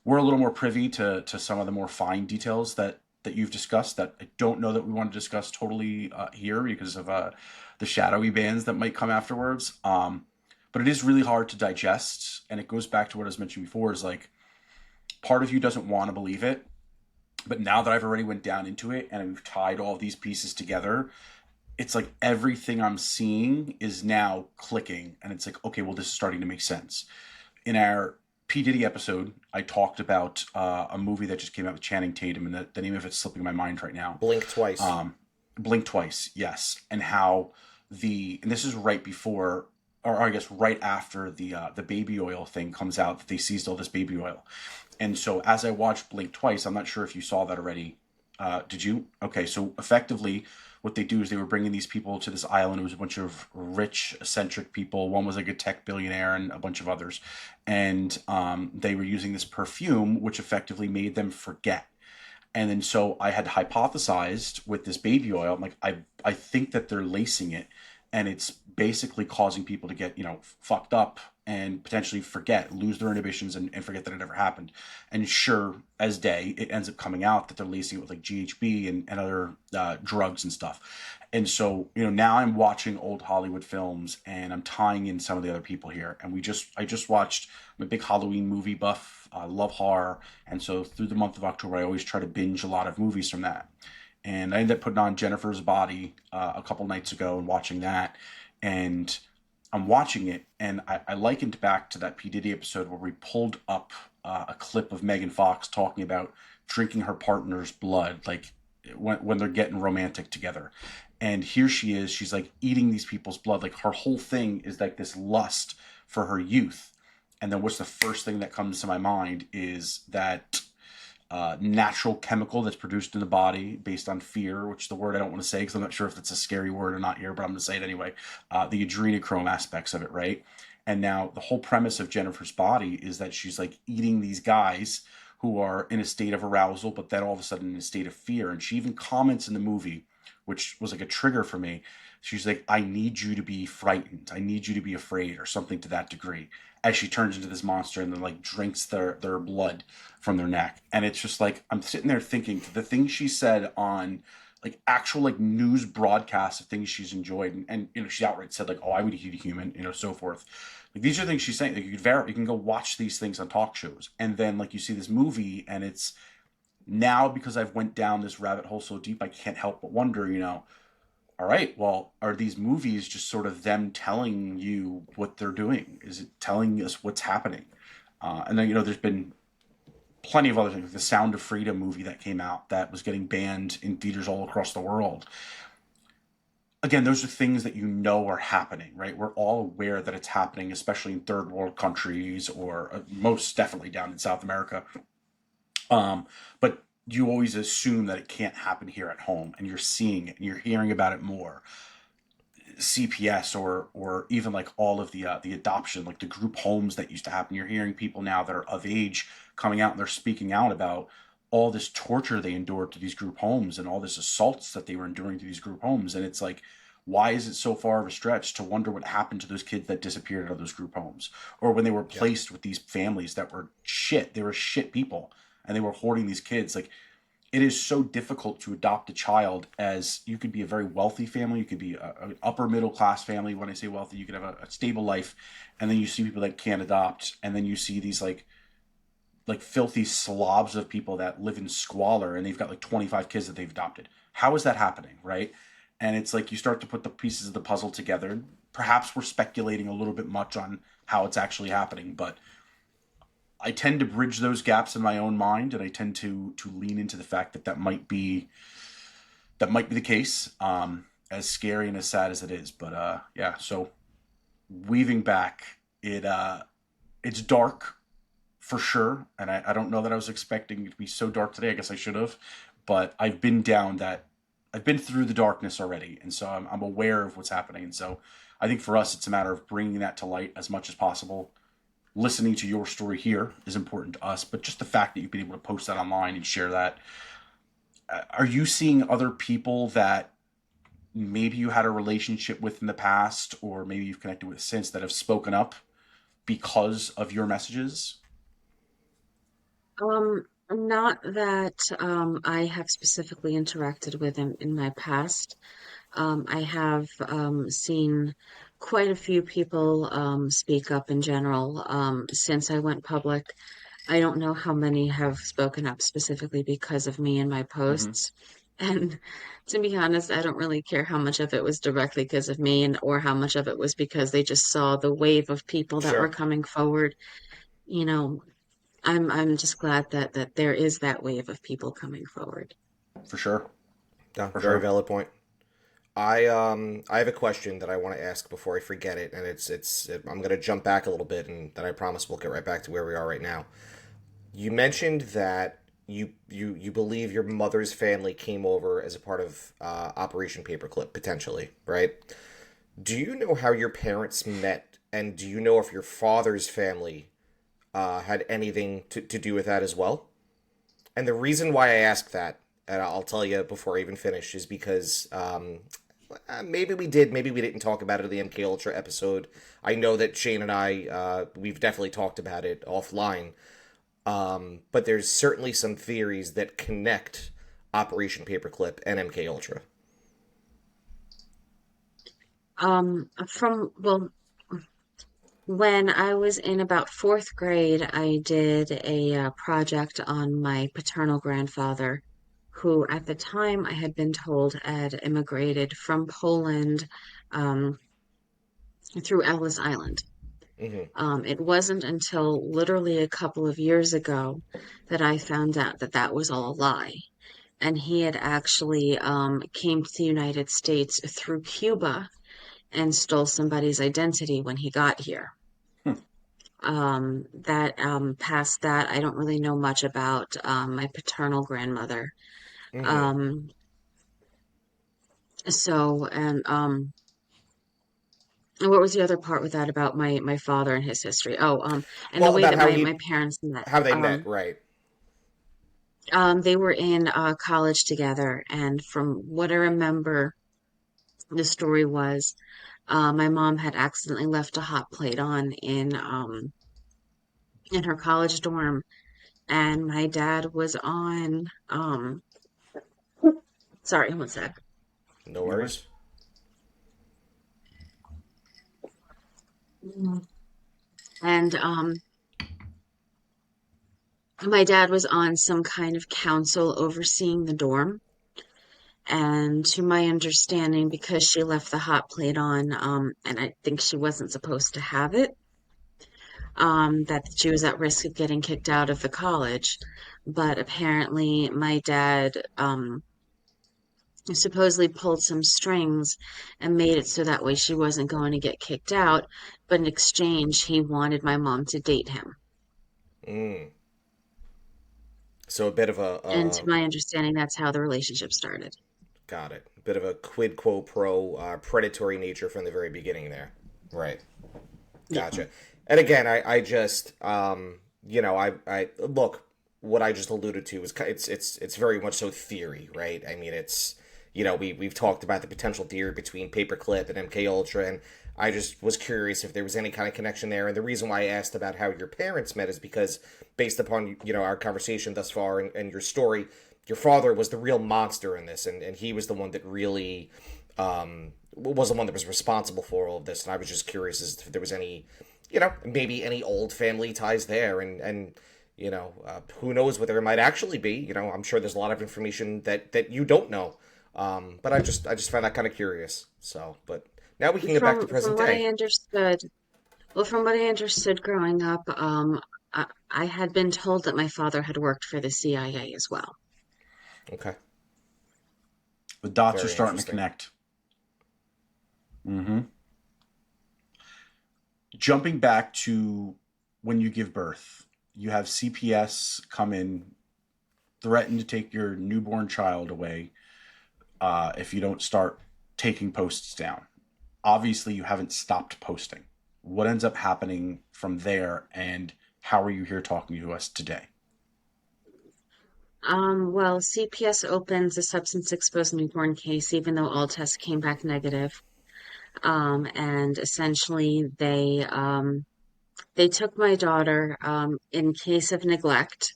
D: we're a little more privy to some of the more fine details that you've discussed, that I don't know that we want to discuss totally here because of the shadowy bands that might come afterwards. But it is really hard to digest, and it goes back to what I was mentioning before, is like, part of you doesn't want to believe it, but now that I've already went down into it and we've tied all these pieces together, it's like everything I'm seeing is now clicking, and it's like, okay, well, this is starting to make sense. In our P. Diddy episode, I talked about a movie that just came out with Channing Tatum, and the name of it's slipping my mind right now.
C: Blink Twice.
D: Blink Twice, yes. And how and this is right before, or I guess right after the baby oil thing comes out, that they seized all this baby oil. And so as I watched Blink Twice, I'm not sure if you saw that already. Did you? Okay, so effectively what they do is they were bringing these people to this island. It was a bunch of rich, eccentric people. One was like a tech billionaire and a bunch of others. And they were using this perfume, which effectively made them forget. And then so I had hypothesized with this baby oil, I'm like, I think that they're lacing it, and it's basically causing people to get, fucked up and potentially lose their inhibitions and forget that it ever happened. And sure as day, it ends up coming out that they're lacing it with like GHB and other drugs and stuff. And so, now I'm watching old Hollywood films and I'm tying in some of the other people here. And I just watched, I'm a big Halloween movie buff. I love horror. And so through the month of October, I always try to binge a lot of movies from that. And I ended up putting on Jennifer's Body a couple nights ago and watching that. And I'm watching it, and I likened back to that P. Diddy episode where we pulled up a clip of Megan Fox talking about drinking her partner's blood, like when they're getting romantic together. And here she is, she's like eating these people's blood. Like her whole thing is like this lust for her youth. And then what's the first thing that comes to my mind is that natural chemical that's produced in the body based on fear, which is the word I don't want to say because I'm not sure if it's a scary word or not here, but I'm going to say it anyway. The adrenochrome aspects of it, right? And now the whole premise of Jennifer's Body is that she's like eating these guys who are in a state of arousal, but then all of a sudden in a state of fear. And she even comments in the movie, which was like a trigger for me. She's like, I need you to be frightened. I need you to be afraid, or something to that degree, as she turns into this monster and then like drinks their blood from their neck. And it's just like, I'm sitting there thinking, the things she said on like actual like news broadcasts of things she's enjoyed, and she outright said like, oh, I would eat a human, so forth. Like, these are things she's saying. Like, you can go watch these things on talk shows, and then like you see this movie, and it's now, because I've went down this rabbit hole so deep, I can't help but wonder, all right, well, are these movies just sort of them telling you what they're doing? Is it telling us what's happening? And then, there's been plenty of other things. The Sound of Freedom movie that came out that was getting banned in theaters all across the world. Again, those are things that are happening, right? We're all aware that it's happening, especially in third world countries, or most definitely down in South America. But you always assume that it can't happen here at home, and you're seeing it and you're hearing about it more. CPS or even like all of the adoption, like the group homes that used to happen. You're hearing people now that are of age coming out and they're speaking out about all this torture they endured to these group homes and all this assaults that they were enduring to these group homes. And it's like, why is it so far of a stretch to wonder what happened to those kids that disappeared out of those group homes, or when they were placed with these families that were shit? They were shit people, and they were hoarding these kids. Like, it is so difficult to adopt a child, as you could be a very wealthy family. You could be an upper middle class family. When I say wealthy, you could have a stable life. And then you see people that can't adopt. And then you see these like filthy slobs of people that live in squalor, and they've got like 25 kids that they've adopted. How is that happening? Right. And it's like, you start to put the pieces of the puzzle together. Perhaps we're speculating a little bit much on how it's actually happening, but I tend to bridge those gaps in my own mind, and I tend to lean into the fact that might be the case, as scary and as sad as it is. But yeah, so weaving back, it's dark for sure. And I don't know that I was expecting it to be so dark today. I guess I should have. But I've been I've been through the darkness already. And so I'm aware of what's happening. And so I think for us, it's a matter of bringing that to light as much as possible. Listening to your story here is important to us, but just the fact that you've been able to post that online and share that. Are you seeing other people that maybe you had a relationship with in the past, or maybe you've connected with since, that have spoken up because of your messages?
B: Not that I have specifically interacted with him in my past. I have seen quite a few people speak up in general since I went public. I don't know how many have spoken up specifically because of me and my
D: Mm-hmm.
B: posts. And to be honest, I don't really care how much of it was directly because of me and or how much of it was because they just saw the wave of people that were
C: Sure.
B: coming forward. You know, I'm just glad that there is that wave of people coming forward.
D: For sure.
C: Yeah,
D: For
C: very
D: sure.
C: valid point. I have a question that I want to ask before I forget it, and I'm gonna jump back a little bit, and then I promise we'll get right back to where we are right now. You mentioned that you believe your mother's family came over as a part of Operation Paperclip, potentially, right? Do you know how your parents met, and do you know if your father's family had anything to do with that as well? And the reason why I ask that, and I'll tell you before I even finish, is because maybe we did, maybe we didn't talk about it in the MK Ultra episode. I know that Shane and I, we've definitely talked about it offline. But there's certainly some theories that connect Operation Paperclip and MK Ultra.
B: Well, when I was in about fourth grade, I did a project on my paternal grandfather, who at the time I had been told had immigrated from Poland um, through Ellis Island.
C: Hmm.
B: It wasn't until literally a couple of years ago that I found out that that was all a lie. And he had actually came to the United States through Cuba and stole somebody's identity when he got here.
D: Hmm.
B: That past that, I don't really know much about my paternal grandmother.
C: Hmm.
B: Um, and what was the other part with that about my father and his history? Oh, and the
C: Well,
B: way
C: about
B: that my parents met.
C: how they met, right?
B: They were in college together, and from what I remember, the story was my mom had accidentally left a hot plate on in her college dorm, and my dad was on. Sorry, one sec.
C: No
D: No worries.
C: worries.
B: And my dad was on some kind of council overseeing the dorm. And to my understanding, because she left the hot plate on, and I think she wasn't supposed to have it, that she was at risk of getting kicked out of the college. But apparently, my dad supposedly pulled some strings and made it so that way she wasn't going to get kicked out. But in exchange, he wanted my mom to date him.
C: Mm. So a bit of a
B: And to my understanding, that's how the relationship started.
C: got it. A bit of a quid quo pro predatory nature from the very beginning there. Right.
B: Yeah.
C: Gotcha. And again, I just, I look, what I just alluded to is it's very much so theory, right? I mean, it's, we've talked about the potential theory between Paperclip and MK Ultra, and I just was curious if there was any kind of connection there. And the reason why I asked about how your parents met is because, based upon our conversation thus far and your story, your father was the real monster in this, and he was the one that really was the one that was responsible for all of this. And I was just curious as if there was any, maybe any old family ties there, and who knows what there might actually be. I'm sure there's a lot of information that you don't know. But I just find that kind of curious. So, but now we can get back to
B: From
C: present
B: what I
C: day.
B: understood, well, from what I understood growing up, I had been told that my father had worked for the CIA as well.
C: Okay,
D: The dots are
C: very
D: starting to
C: interesting.
D: connect. Mm-hmm. Jumping back to when you give birth, you have CPS come in, threaten to take your newborn child away if you don't start taking posts down. Obviously, you haven't stopped posting. What ends up happening from there, and how are you here talking to us today?
B: Well, CPS opens a substance exposed newborn case, even though all tests came back negative. And essentially they took my daughter, in case of neglect.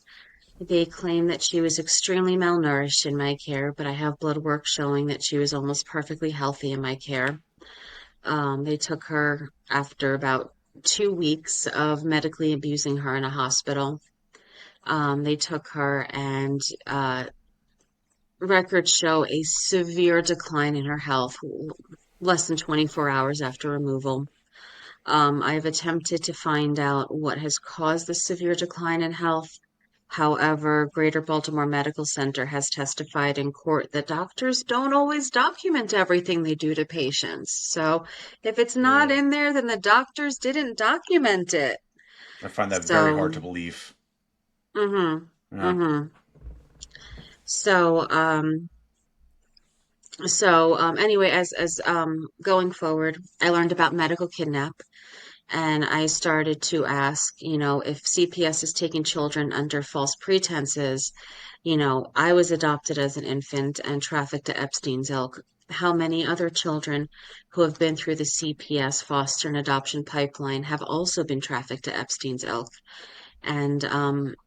B: They claim that she was extremely malnourished in my care, but I have blood work showing that she was almost perfectly healthy in my care. They took her after about 2 weeks of medically abusing her in a hospital. They took her and records show a severe decline in her health less than 24 hours after removal. I've attempted to find out what has caused the severe decline in health. However, Greater Baltimore Medical Center has testified in court that doctors don't always document everything they do to patients. So if it's not
D: Mm.
B: in there, then the doctors didn't document it.
D: I find that very hard to
B: So,
D: believe.
B: mm-hmm,
D: Yeah.
B: mm-hmm. So, anyway, as going forward, I learned about medical kidnap. And I started to ask, if CPS is taking children under false pretenses, I was adopted as an infant and trafficked to Epstein's ilk. How many other children who have been through the CPS foster and adoption pipeline have also been trafficked to Epstein's ilk? And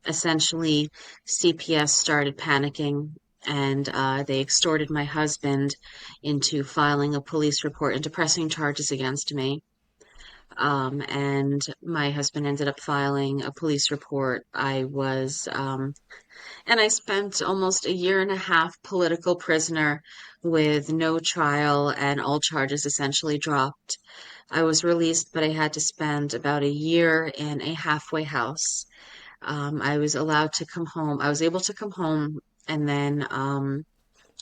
B: essentially, CPS started panicking and they extorted my husband into filing a police report and pressing charges against me. And my husband ended up filing a police report. And I spent almost a year and a half political prisoner with no trial and all charges essentially dropped. I was released, but I had to spend about a year in a halfway house. I was allowed to come home. I was able to come home, and then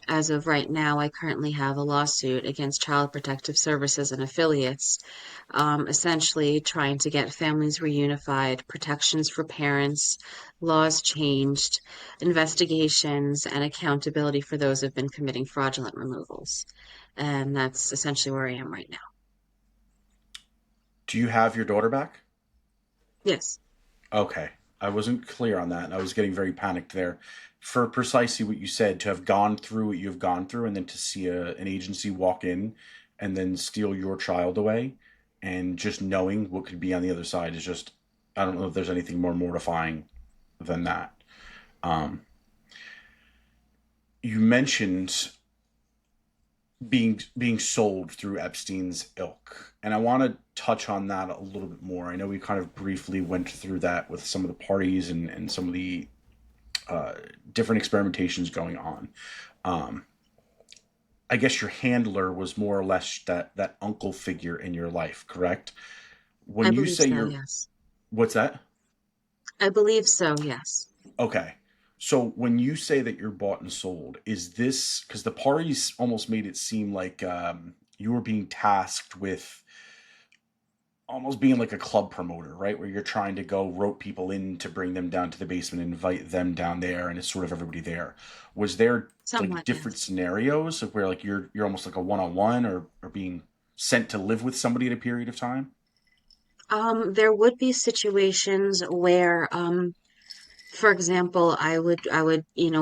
B: as of right now, I currently have a lawsuit against Child Protective Services and affiliates, essentially trying to get families reunified, protections for parents, laws changed, investigations, and accountability for those who've been committing fraudulent removals. And that's essentially where I am right now.
D: Do you have your daughter back?
B: Yes.
D: Okay. I wasn't clear on that, and I was getting very panicked there. For precisely what you said, to have gone through what you've gone through, and then to see an agency walk in and then steal your child away, and just knowing what could be on the other side is just, I don't know if there's anything more mortifying than that. Um, you mentioned being sold through Epstein's ilk. And I want to touch on that a little bit more. I know we kind of briefly went through that with some of the parties and some of the uh, different experimentations going on. Um, I guess your handler was more or less that uncle figure in your life, correct?
B: I
D: When you
B: believe
D: say
B: so,
D: you're,
B: yes.
D: what's that?
B: I believe so, yes.
D: Okay. So when you say that you're bought and sold, is this because the parties almost made it seem like you were being tasked with almost being like a club promoter, right? Where you're trying to go rope people in to bring them down to the basement, invite them down there, and it's sort of everybody there. Was there like
B: Somewhat,
D: different
B: yes.
D: scenarios of where like you're almost like a one on one or being sent to live with somebody at a period of time?
B: There would be situations where, for example, I would,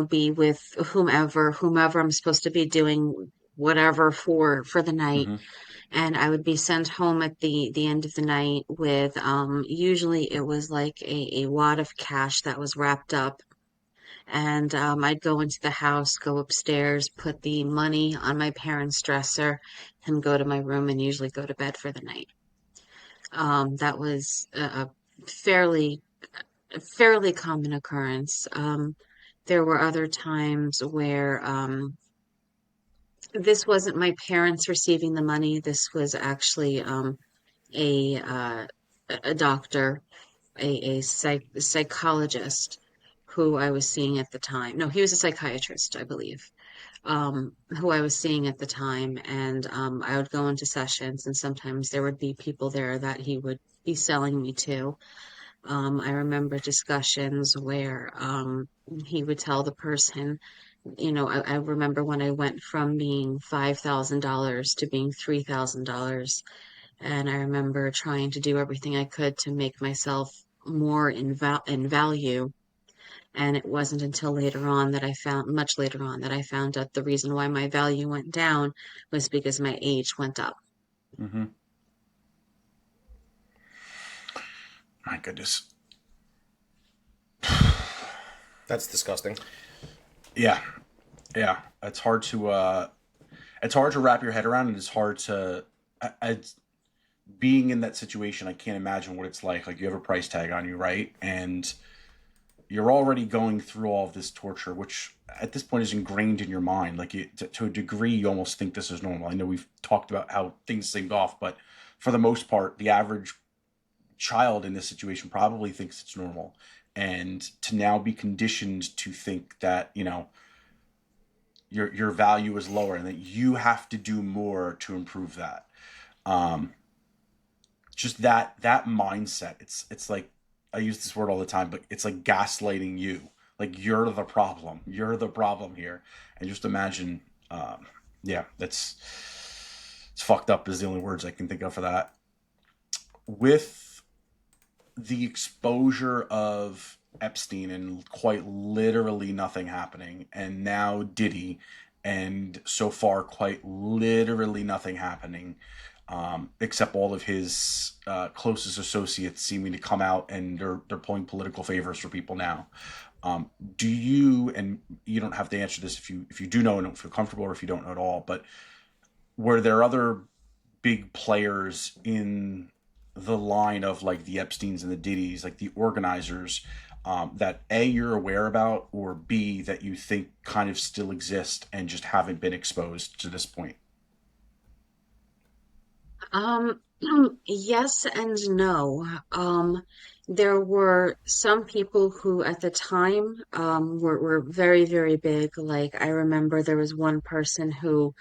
B: be with whomever I'm supposed to be doing whatever for the night,
D: Mm-hmm.
B: and I would be sent home at the end of the night with usually it was like a wad of cash that was wrapped up, and I'd go into the house, go upstairs, put the money on my parents' dresser, and go to my room and usually go to bed for the night. That was a fairly fairly common occurrence. There were other times where this wasn't my parents receiving the money. This was actually a uh, a doctor, a psychologist who I was seeing at the time. No, he was a psychiatrist, I believe, who I was seeing at the time. And I would go into sessions, and sometimes there would be people there that he would be selling me to. I remember discussions where he would tell the person, I remember when I went from being $5,000 to being $3,000. And I remember trying to do everything I could to make myself more in value. And it wasn't until later on that much later on, that I found out the reason why my value went down was because my age went up.
D: Mm-hmm. My goodness.
C: That's disgusting.
D: Yeah. Yeah. It's hard to wrap your head around, and it's hard to, being in that situation, I can't imagine what it's like. Like, you have a price tag on you, right? And you're already going through all of this torture, which at this point is ingrained in your mind. Like, to a degree, you almost think this is normal. I know we've talked about how things seemed off, but for the most part, the average child in this situation probably thinks it's normal. And to now be conditioned to think that, your value is lower and that you have to do more to improve that. Just that mindset. It's like, I use this word all the time, but it's like gaslighting you. Like, you're the problem. You're the problem here. And just imagine, yeah, it's fucked up is the only words I can think of for that. With the exposure of Epstein and quite literally nothing happening, and now Diddy, and so far quite literally nothing happening, except all of his closest associates seeming to come out, and they're pulling political favors for people now. Do you, and you don't have to answer this if you do know and don't feel comfortable, or if you don't know at all, but were there other big players in the line of, like, the Epsteins and the Diddys, like the organizers, that A, you're aware about, or B, that you think kind of still exist and just haven't been exposed to this point?
B: Um, yes and no. There were some people who at the time were very, very big. Like, I remember there was one person who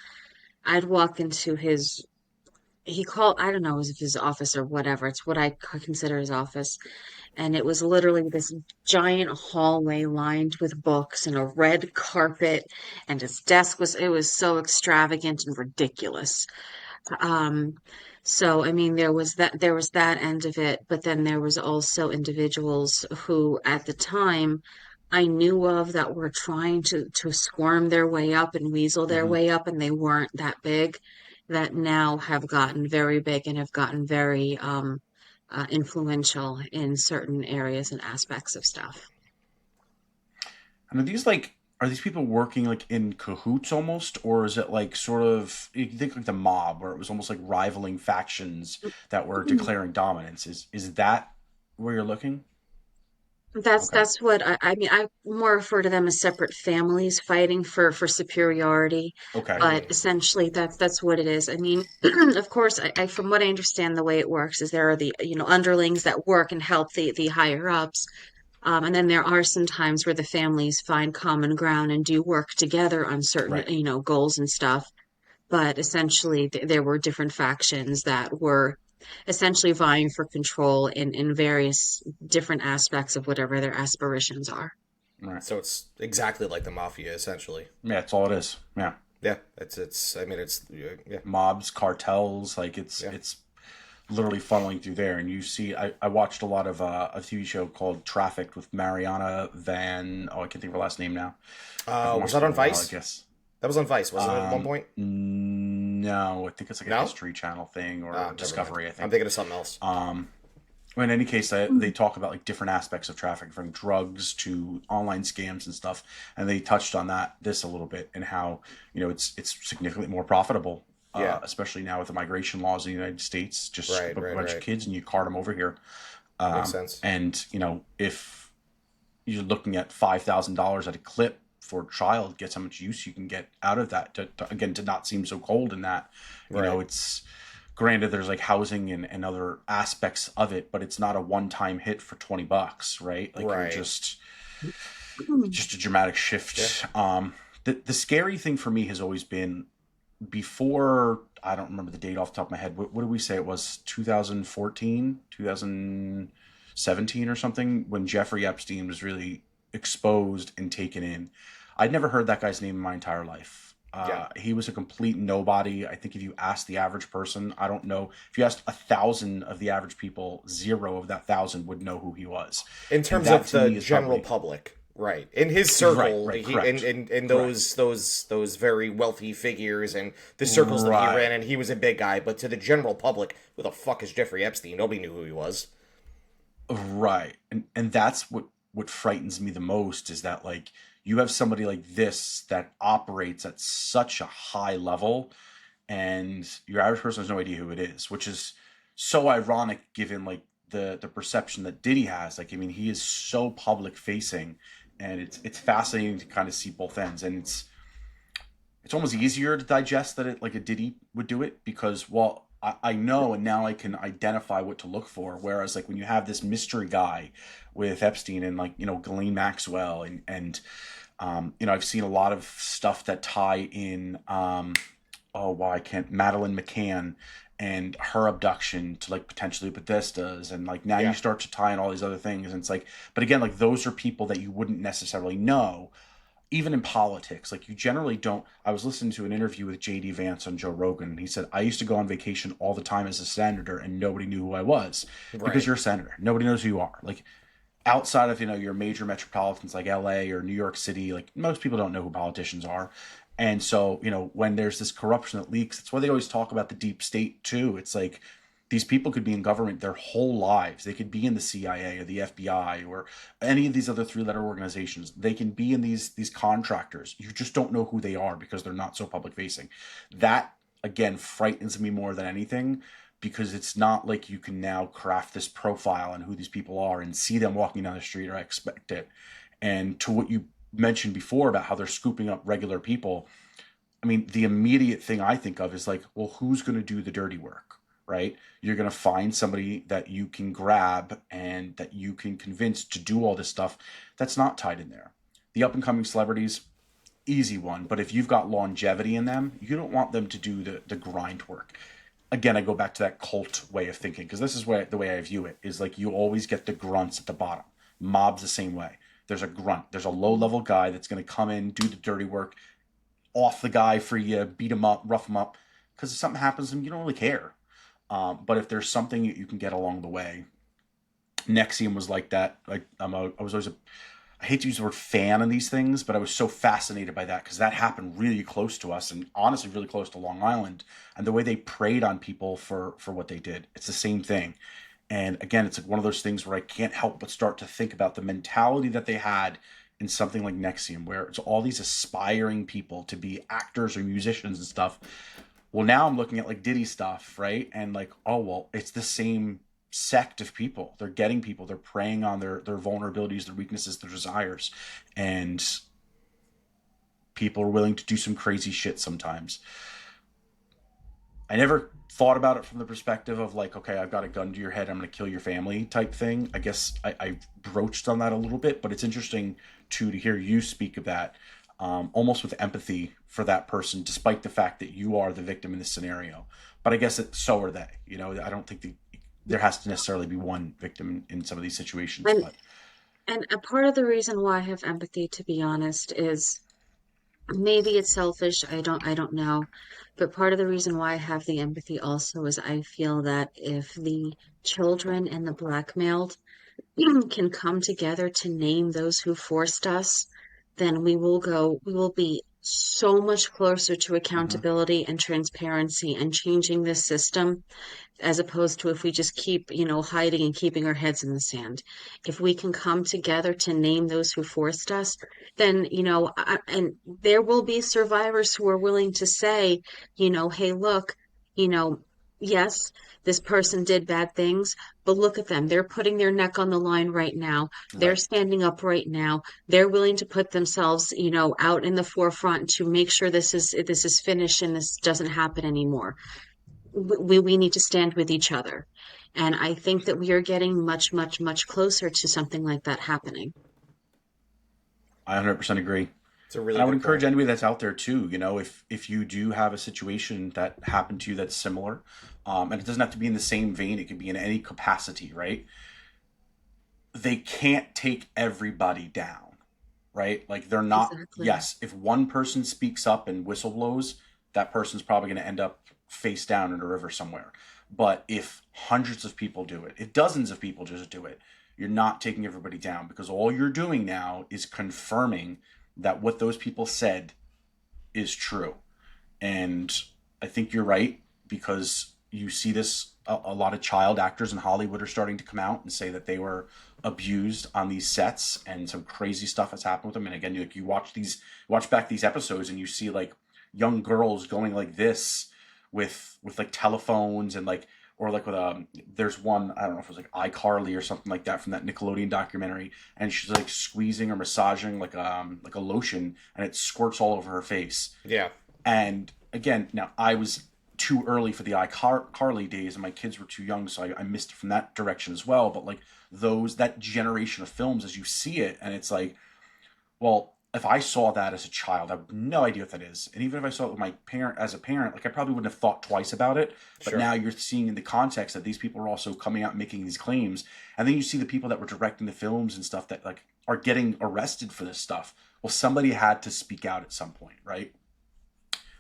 B: I'd walk into I don't know, it was his office or whatever. It's what I consider his office. And it was literally this giant hallway lined with books and a red carpet. And his desk it was so extravagant and ridiculous. Um, so I mean, there was that end of it, but then there was also individuals who at the time I knew of that were trying to squirm their way up and weasel their
D: Mm-hmm.
B: way up, and they weren't that big, that now have gotten very big and have gotten very influential in certain areas and aspects of stuff.
D: And are these people working like in cahoots almost, or is it like sort of, you think like the mob, where it was almost like rivaling factions that were declaring dominance? Is that where you're looking? Okay.
B: That's what I mean. I more refer to them as separate families fighting for superiority,
D: Okay.
B: but
C: Mm-hmm.
B: essentially that's what it is. I mean, of course, I from what I understand, the way it works is there are the underlings that work and help the higher ups, and then there are some times where the families find common ground and do work together on certain
D: Right.
B: goals and stuff. But essentially, there were different factions that were essentially vying for control in various different aspects of whatever their aspirations are.
D: Right.
C: So it's exactly like the mafia, essentially.
D: Yeah, that's all it is. Yeah.
C: Yeah, it's. I mean, it's yeah,
D: Mobs, cartels, like
C: yeah.
D: it's literally funneling through there. And you see, I watched a lot of a TV show called Trafficked with Mariana Van. Oh, I can't think of her last name now. I haven't
C: Was
D: watched
C: that
D: it in
C: on
D: a while, I
C: Vice?
D: guess.
C: That was on Vice, wasn't it? At one point?
D: No, I think it's like a
C: No.
D: History Channel thing, or
C: Never mind.
D: Discovery, I
C: I'm
D: think.
C: thinking of something else.
D: Well, in any case, they talk about like different aspects of trafficking, from drugs to online scams and stuff, and they touched on this a little bit, and how it's significantly more profitable,
C: Yeah.
D: especially now with the migration laws in the United States. Just scoop
C: Right.
D: up a
C: Right.
D: bunch of
C: Right.
D: kids and you cart them over here,
C: Makes sense.
D: and if you're looking at $5,000 at a clip for a child, guess how much use you can get out of that. To not seem so cold in that,
C: Right.
D: it's granted there's like housing and other aspects of it, but it's not a one-time hit for $20, right? Like, you're
C: Right.
D: just a dramatic
C: Yeah.
D: shift. The scary thing for me has always been, before, I don't remember the date off the top of my head. What did we say it was? 2014, 2000. 17 or something, when Jeffrey Epstein was really exposed and taken in. I'd never heard that guy's name in my entire life.
C: Yeah.
D: He was a complete nobody. I think if you asked the average person, I don't know, if you asked 1,000 of the average people, 0 of that 1,000 would know who he was.
C: In
D: And
C: terms
D: that
C: of
D: to
C: the
D: me is
C: general
D: probably
C: public, right? In his
D: right,
C: circle,
D: right,
C: he in
D: correct,
C: in
D: correct,
C: those very wealthy figures and the circles that he ran
D: right.
C: in, he was a big guy. But to the general public, who the fuck is Jeffrey Epstein? Nobody knew who he was.
D: Right. And that's what frightens me the most is that like you have somebody like this that operates at such a high level and your average person has no idea who it is, which is so ironic given like the perception that Diddy has. Like I mean, he is so public facing and it's fascinating to kind of see both ends and it's almost easier to digest that it like a Diddy would do it because well I know and now I can identify what to look for. Whereas like when you have this mystery guy with Epstein and like Ghislaine Maxwell and I've seen a lot of stuff that tie in oh wow I can't Madeline McCann and her abduction to like potentially Podestas and like now you
C: Yeah.
D: start to tie in all these other things and it's like but again like those are people that you wouldn't necessarily know even in politics, like you generally don't. I was listening to an interview with JD Vance on Joe Rogan, and he said, I used to go on vacation all the time as a senator, and nobody knew who I was because
C: Right.
D: you're a senator. Nobody knows who you are. Like outside of your major metropolitans like LA or New York City, like most people don't know who politicians are. And so, when there's this corruption that leaks, that's why they always talk about the deep state too. It's like these people could be in government their whole lives. They could be in the CIA or the FBI or any of these other three-letter organizations. They can be in these contractors. You just don't know who they are because they're not so public facing. That again frightens me more than anything because it's not like you can now craft this profile on who these people are and see them walking down the street or I expect it. And to what you mentioned before about how they're scooping up regular people, I mean, the immediate thing I think of is like, well, who's going to do the dirty work, right? You're going to find somebody that you can grab and that you can convince to do all this stuff that's not tied in there. The up and coming celebrities, easy one. But if you've got longevity in them, you don't want them to do the grind work. Again, I go back to that cult way of thinking because this is the way I view it is like you always get the grunts at the bottom. Mob's the same way. There's a grunt. There's a low level guy that's going to come in, do the dirty work, off the guy for you, beat him up, rough him up. Because if something happens to him, you don't really care. But if there's something you can get along the way, Nexium was like that. Like I was always I hate to use the word fan on these things, but I was so fascinated by that because that happened really close to us and honestly really close to Long Island. And the way they preyed on people for what they did, it's the same thing. And again, it's like one of those things where I can't help but start to think about the mentality that they had in something like Nexium, where it's all these aspiring people to be actors or musicians and stuff. Well, now I'm looking at like Diddy stuff, right? And like, oh, well, it's the same sect of people. They're getting people. They're preying on their vulnerabilities, their weaknesses, their desires. And people are willing to do some crazy shit sometimes. I never thought about it from the perspective of like, okay, I've got a gun to your head, I'm going to kill your family type thing. I guess I broached on that a little bit, but it's interesting to hear you speak of that almost with empathy for that person, despite the fact that you are the victim in this scenario. But I guess so are they. I don't think there has to necessarily be one victim in some of these situations,
B: And
D: but
B: and a part of the reason why I have empathy, to be honest, is maybe it's selfish. I don't know. But part of the reason why I have the empathy also is I feel that if the children and the blackmailed can come together to name those who forced us, then we will be so much closer to
D: mm-hmm.
B: accountability and transparency and changing this system as opposed to if we just keep, hiding and keeping our heads in the sand. If we can come together to name those who forced us, then, and there will be survivors who are willing to say, hey, look, you know, yes, this person did bad things, but look at them. They're putting their neck on the line right now. They're
D: Right.
B: standing up right now. They're willing to put themselves, out in the forefront to make sure this is finished and this doesn't happen anymore. We need to stand with each other. And I think that we are getting much, much, much closer to something like that happening.
D: I 100% agree.
C: It's a
D: And
C: really
D: I would
C: good
D: encourage
C: point.
D: anybody that's out there too, if you do have a situation that happened to you that's similar, and it doesn't have to be in the same vein, it could be in any capacity, right? they can't take everybody down, right? Like they're not,
B: Exactly.
D: yes, if one person speaks up and whistle blows, that person's probably going to end up face down in a river somewhere. But if hundreds of people do it, if dozens of people just do it, you're not taking everybody down, because all you're doing now is confirming that what those people said is true. And I think you're right, because you see this a lot of child actors in Hollywood are starting to come out and say that they were abused on these sets, and some crazy stuff has happened with them. And again, you watch back these episodes and you see like young girls going like this with like telephones, and like, or like with there's one, I don't know if it was like iCarly or something like that from that Nickelodeon documentary, and she's like squeezing or massaging like a lotion, and it squirts all over her face.
C: Yeah.
D: And again, now I was too early for the iCarly days, and my kids were too young, so I missed it from that direction as well. But like that generation of films, as you see it, and it's like, well, if I saw that as a child, I have no idea what that is. And even if I saw it with my parent as a parent, like I probably wouldn't have thought twice about it. But
C: Sure.
D: now you're seeing in the context that these people are also coming out and making these claims. And then you see the people that were directing the films and stuff that like are getting arrested for this stuff. Well, somebody had to speak out at some point, right?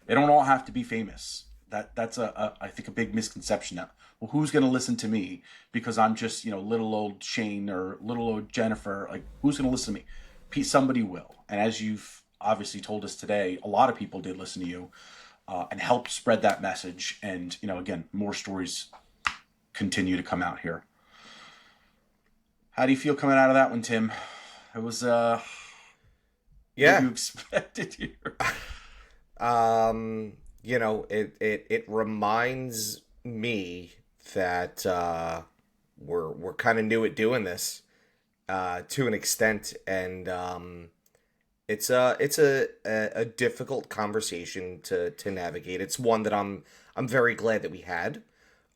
D: They don't all have to be famous. That's I think a big misconception now. Well, who's going to listen to me because I'm just, little old Shane or little old Jennifer? Like, who's going to listen to me? Somebody will. And as you've obviously told us today, a lot of people did listen to you and helped spread that message. And, again, more stories continue to come out here. How do you feel coming out of that one, Tim? It was what
C: Yeah.
D: you expected here.
C: It reminds me that we're kind of new at doing this to an extent, and it's a difficult conversation to navigate. It's one that I'm very glad that we had.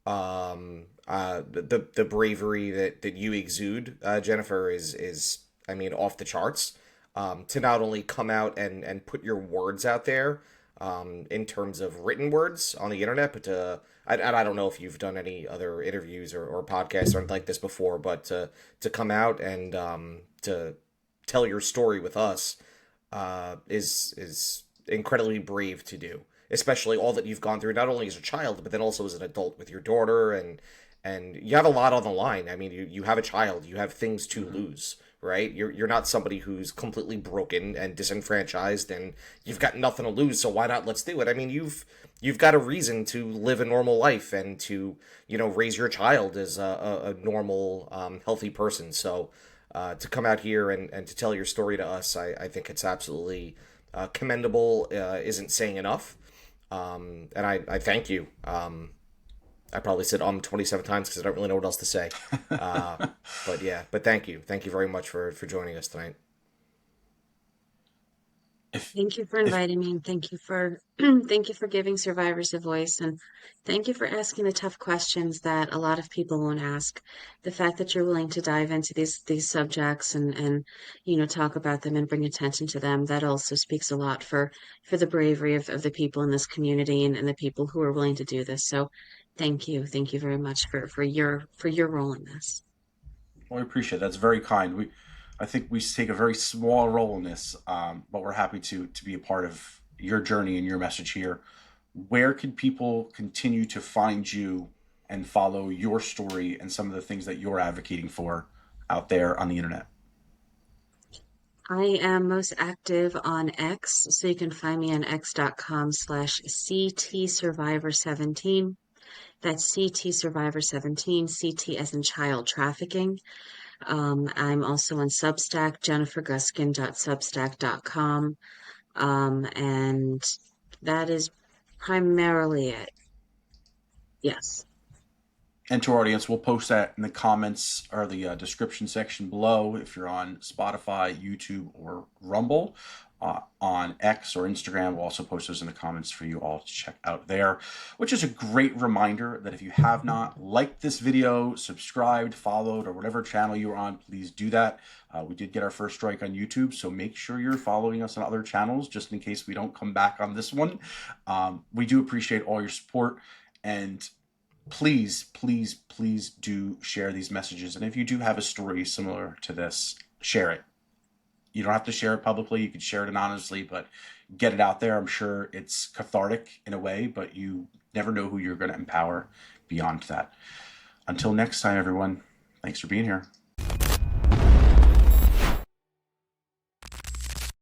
C: The bravery that you exude, Jennifer, is I mean, off the charts. To not only come out and put your words out there, in terms of written words on the internet, but I don't know if you've done any other interviews or podcasts or anything like this before, but to come out and to tell your story with us is incredibly brave to do, especially all that you've gone through, not only as a child, but then also as an adult with your daughter, and you have a lot on the line. I mean, you have a child, you have things to lose, right? You're not somebody who's completely broken and disenfranchised, and you've got nothing to lose. So why not? Let's do it. I mean, you've got a reason to live a normal life and to raise your child as a normal, healthy person. So to come out here and to tell your story to us, I think it's absolutely commendable. Isn't saying enough. And I thank you. I probably said 27 times because I don't really know what else to say. But yeah, but thank you. Thank you very much for joining us tonight.
D: If
B: Thank you for
D: if
B: inviting me, and thank you for thank you for giving survivors a voice, and thank you for asking the tough questions that a lot of people won't ask. The fact that you're willing to dive into these subjects and talk about them and bring attention to them, that also speaks a lot for the bravery of the people in this community and the people who are willing to do this. So thank you very much for your role in this.
D: Well, we appreciate it. That's very kind. I think we take a very small role in this, but we're happy to be a part of your journey and your message here. Where can people continue to find you and follow your story and some of the things that you're advocating for out there on the internet?
B: I am most active on X, so you can find me on x.com/CT Survivor17. That's CT Survivor 17, CT as in child trafficking. I'm also on Substack, jenniferguskin.substack.com. And that is primarily it. Yes.
D: And to our audience, we'll post that in the comments or the description section below if you're on Spotify, YouTube, or Rumble. On X or Instagram, we'll also post those in the comments for you all to check out there, which is a great reminder that if you have not liked this video, subscribed, followed, or whatever channel you're on, please do that. We did get our first strike on YouTube, so make sure you're following us on other channels just in case we don't come back on this one. We do appreciate all your support, and please, please, please do share these messages. And if you do have a story similar to this, share it. You don't have to share it publicly. You can share it anonymously, but get it out there. I'm sure it's cathartic in a way, but you never know who you're going to empower beyond that. Until next time, everyone, thanks for being here.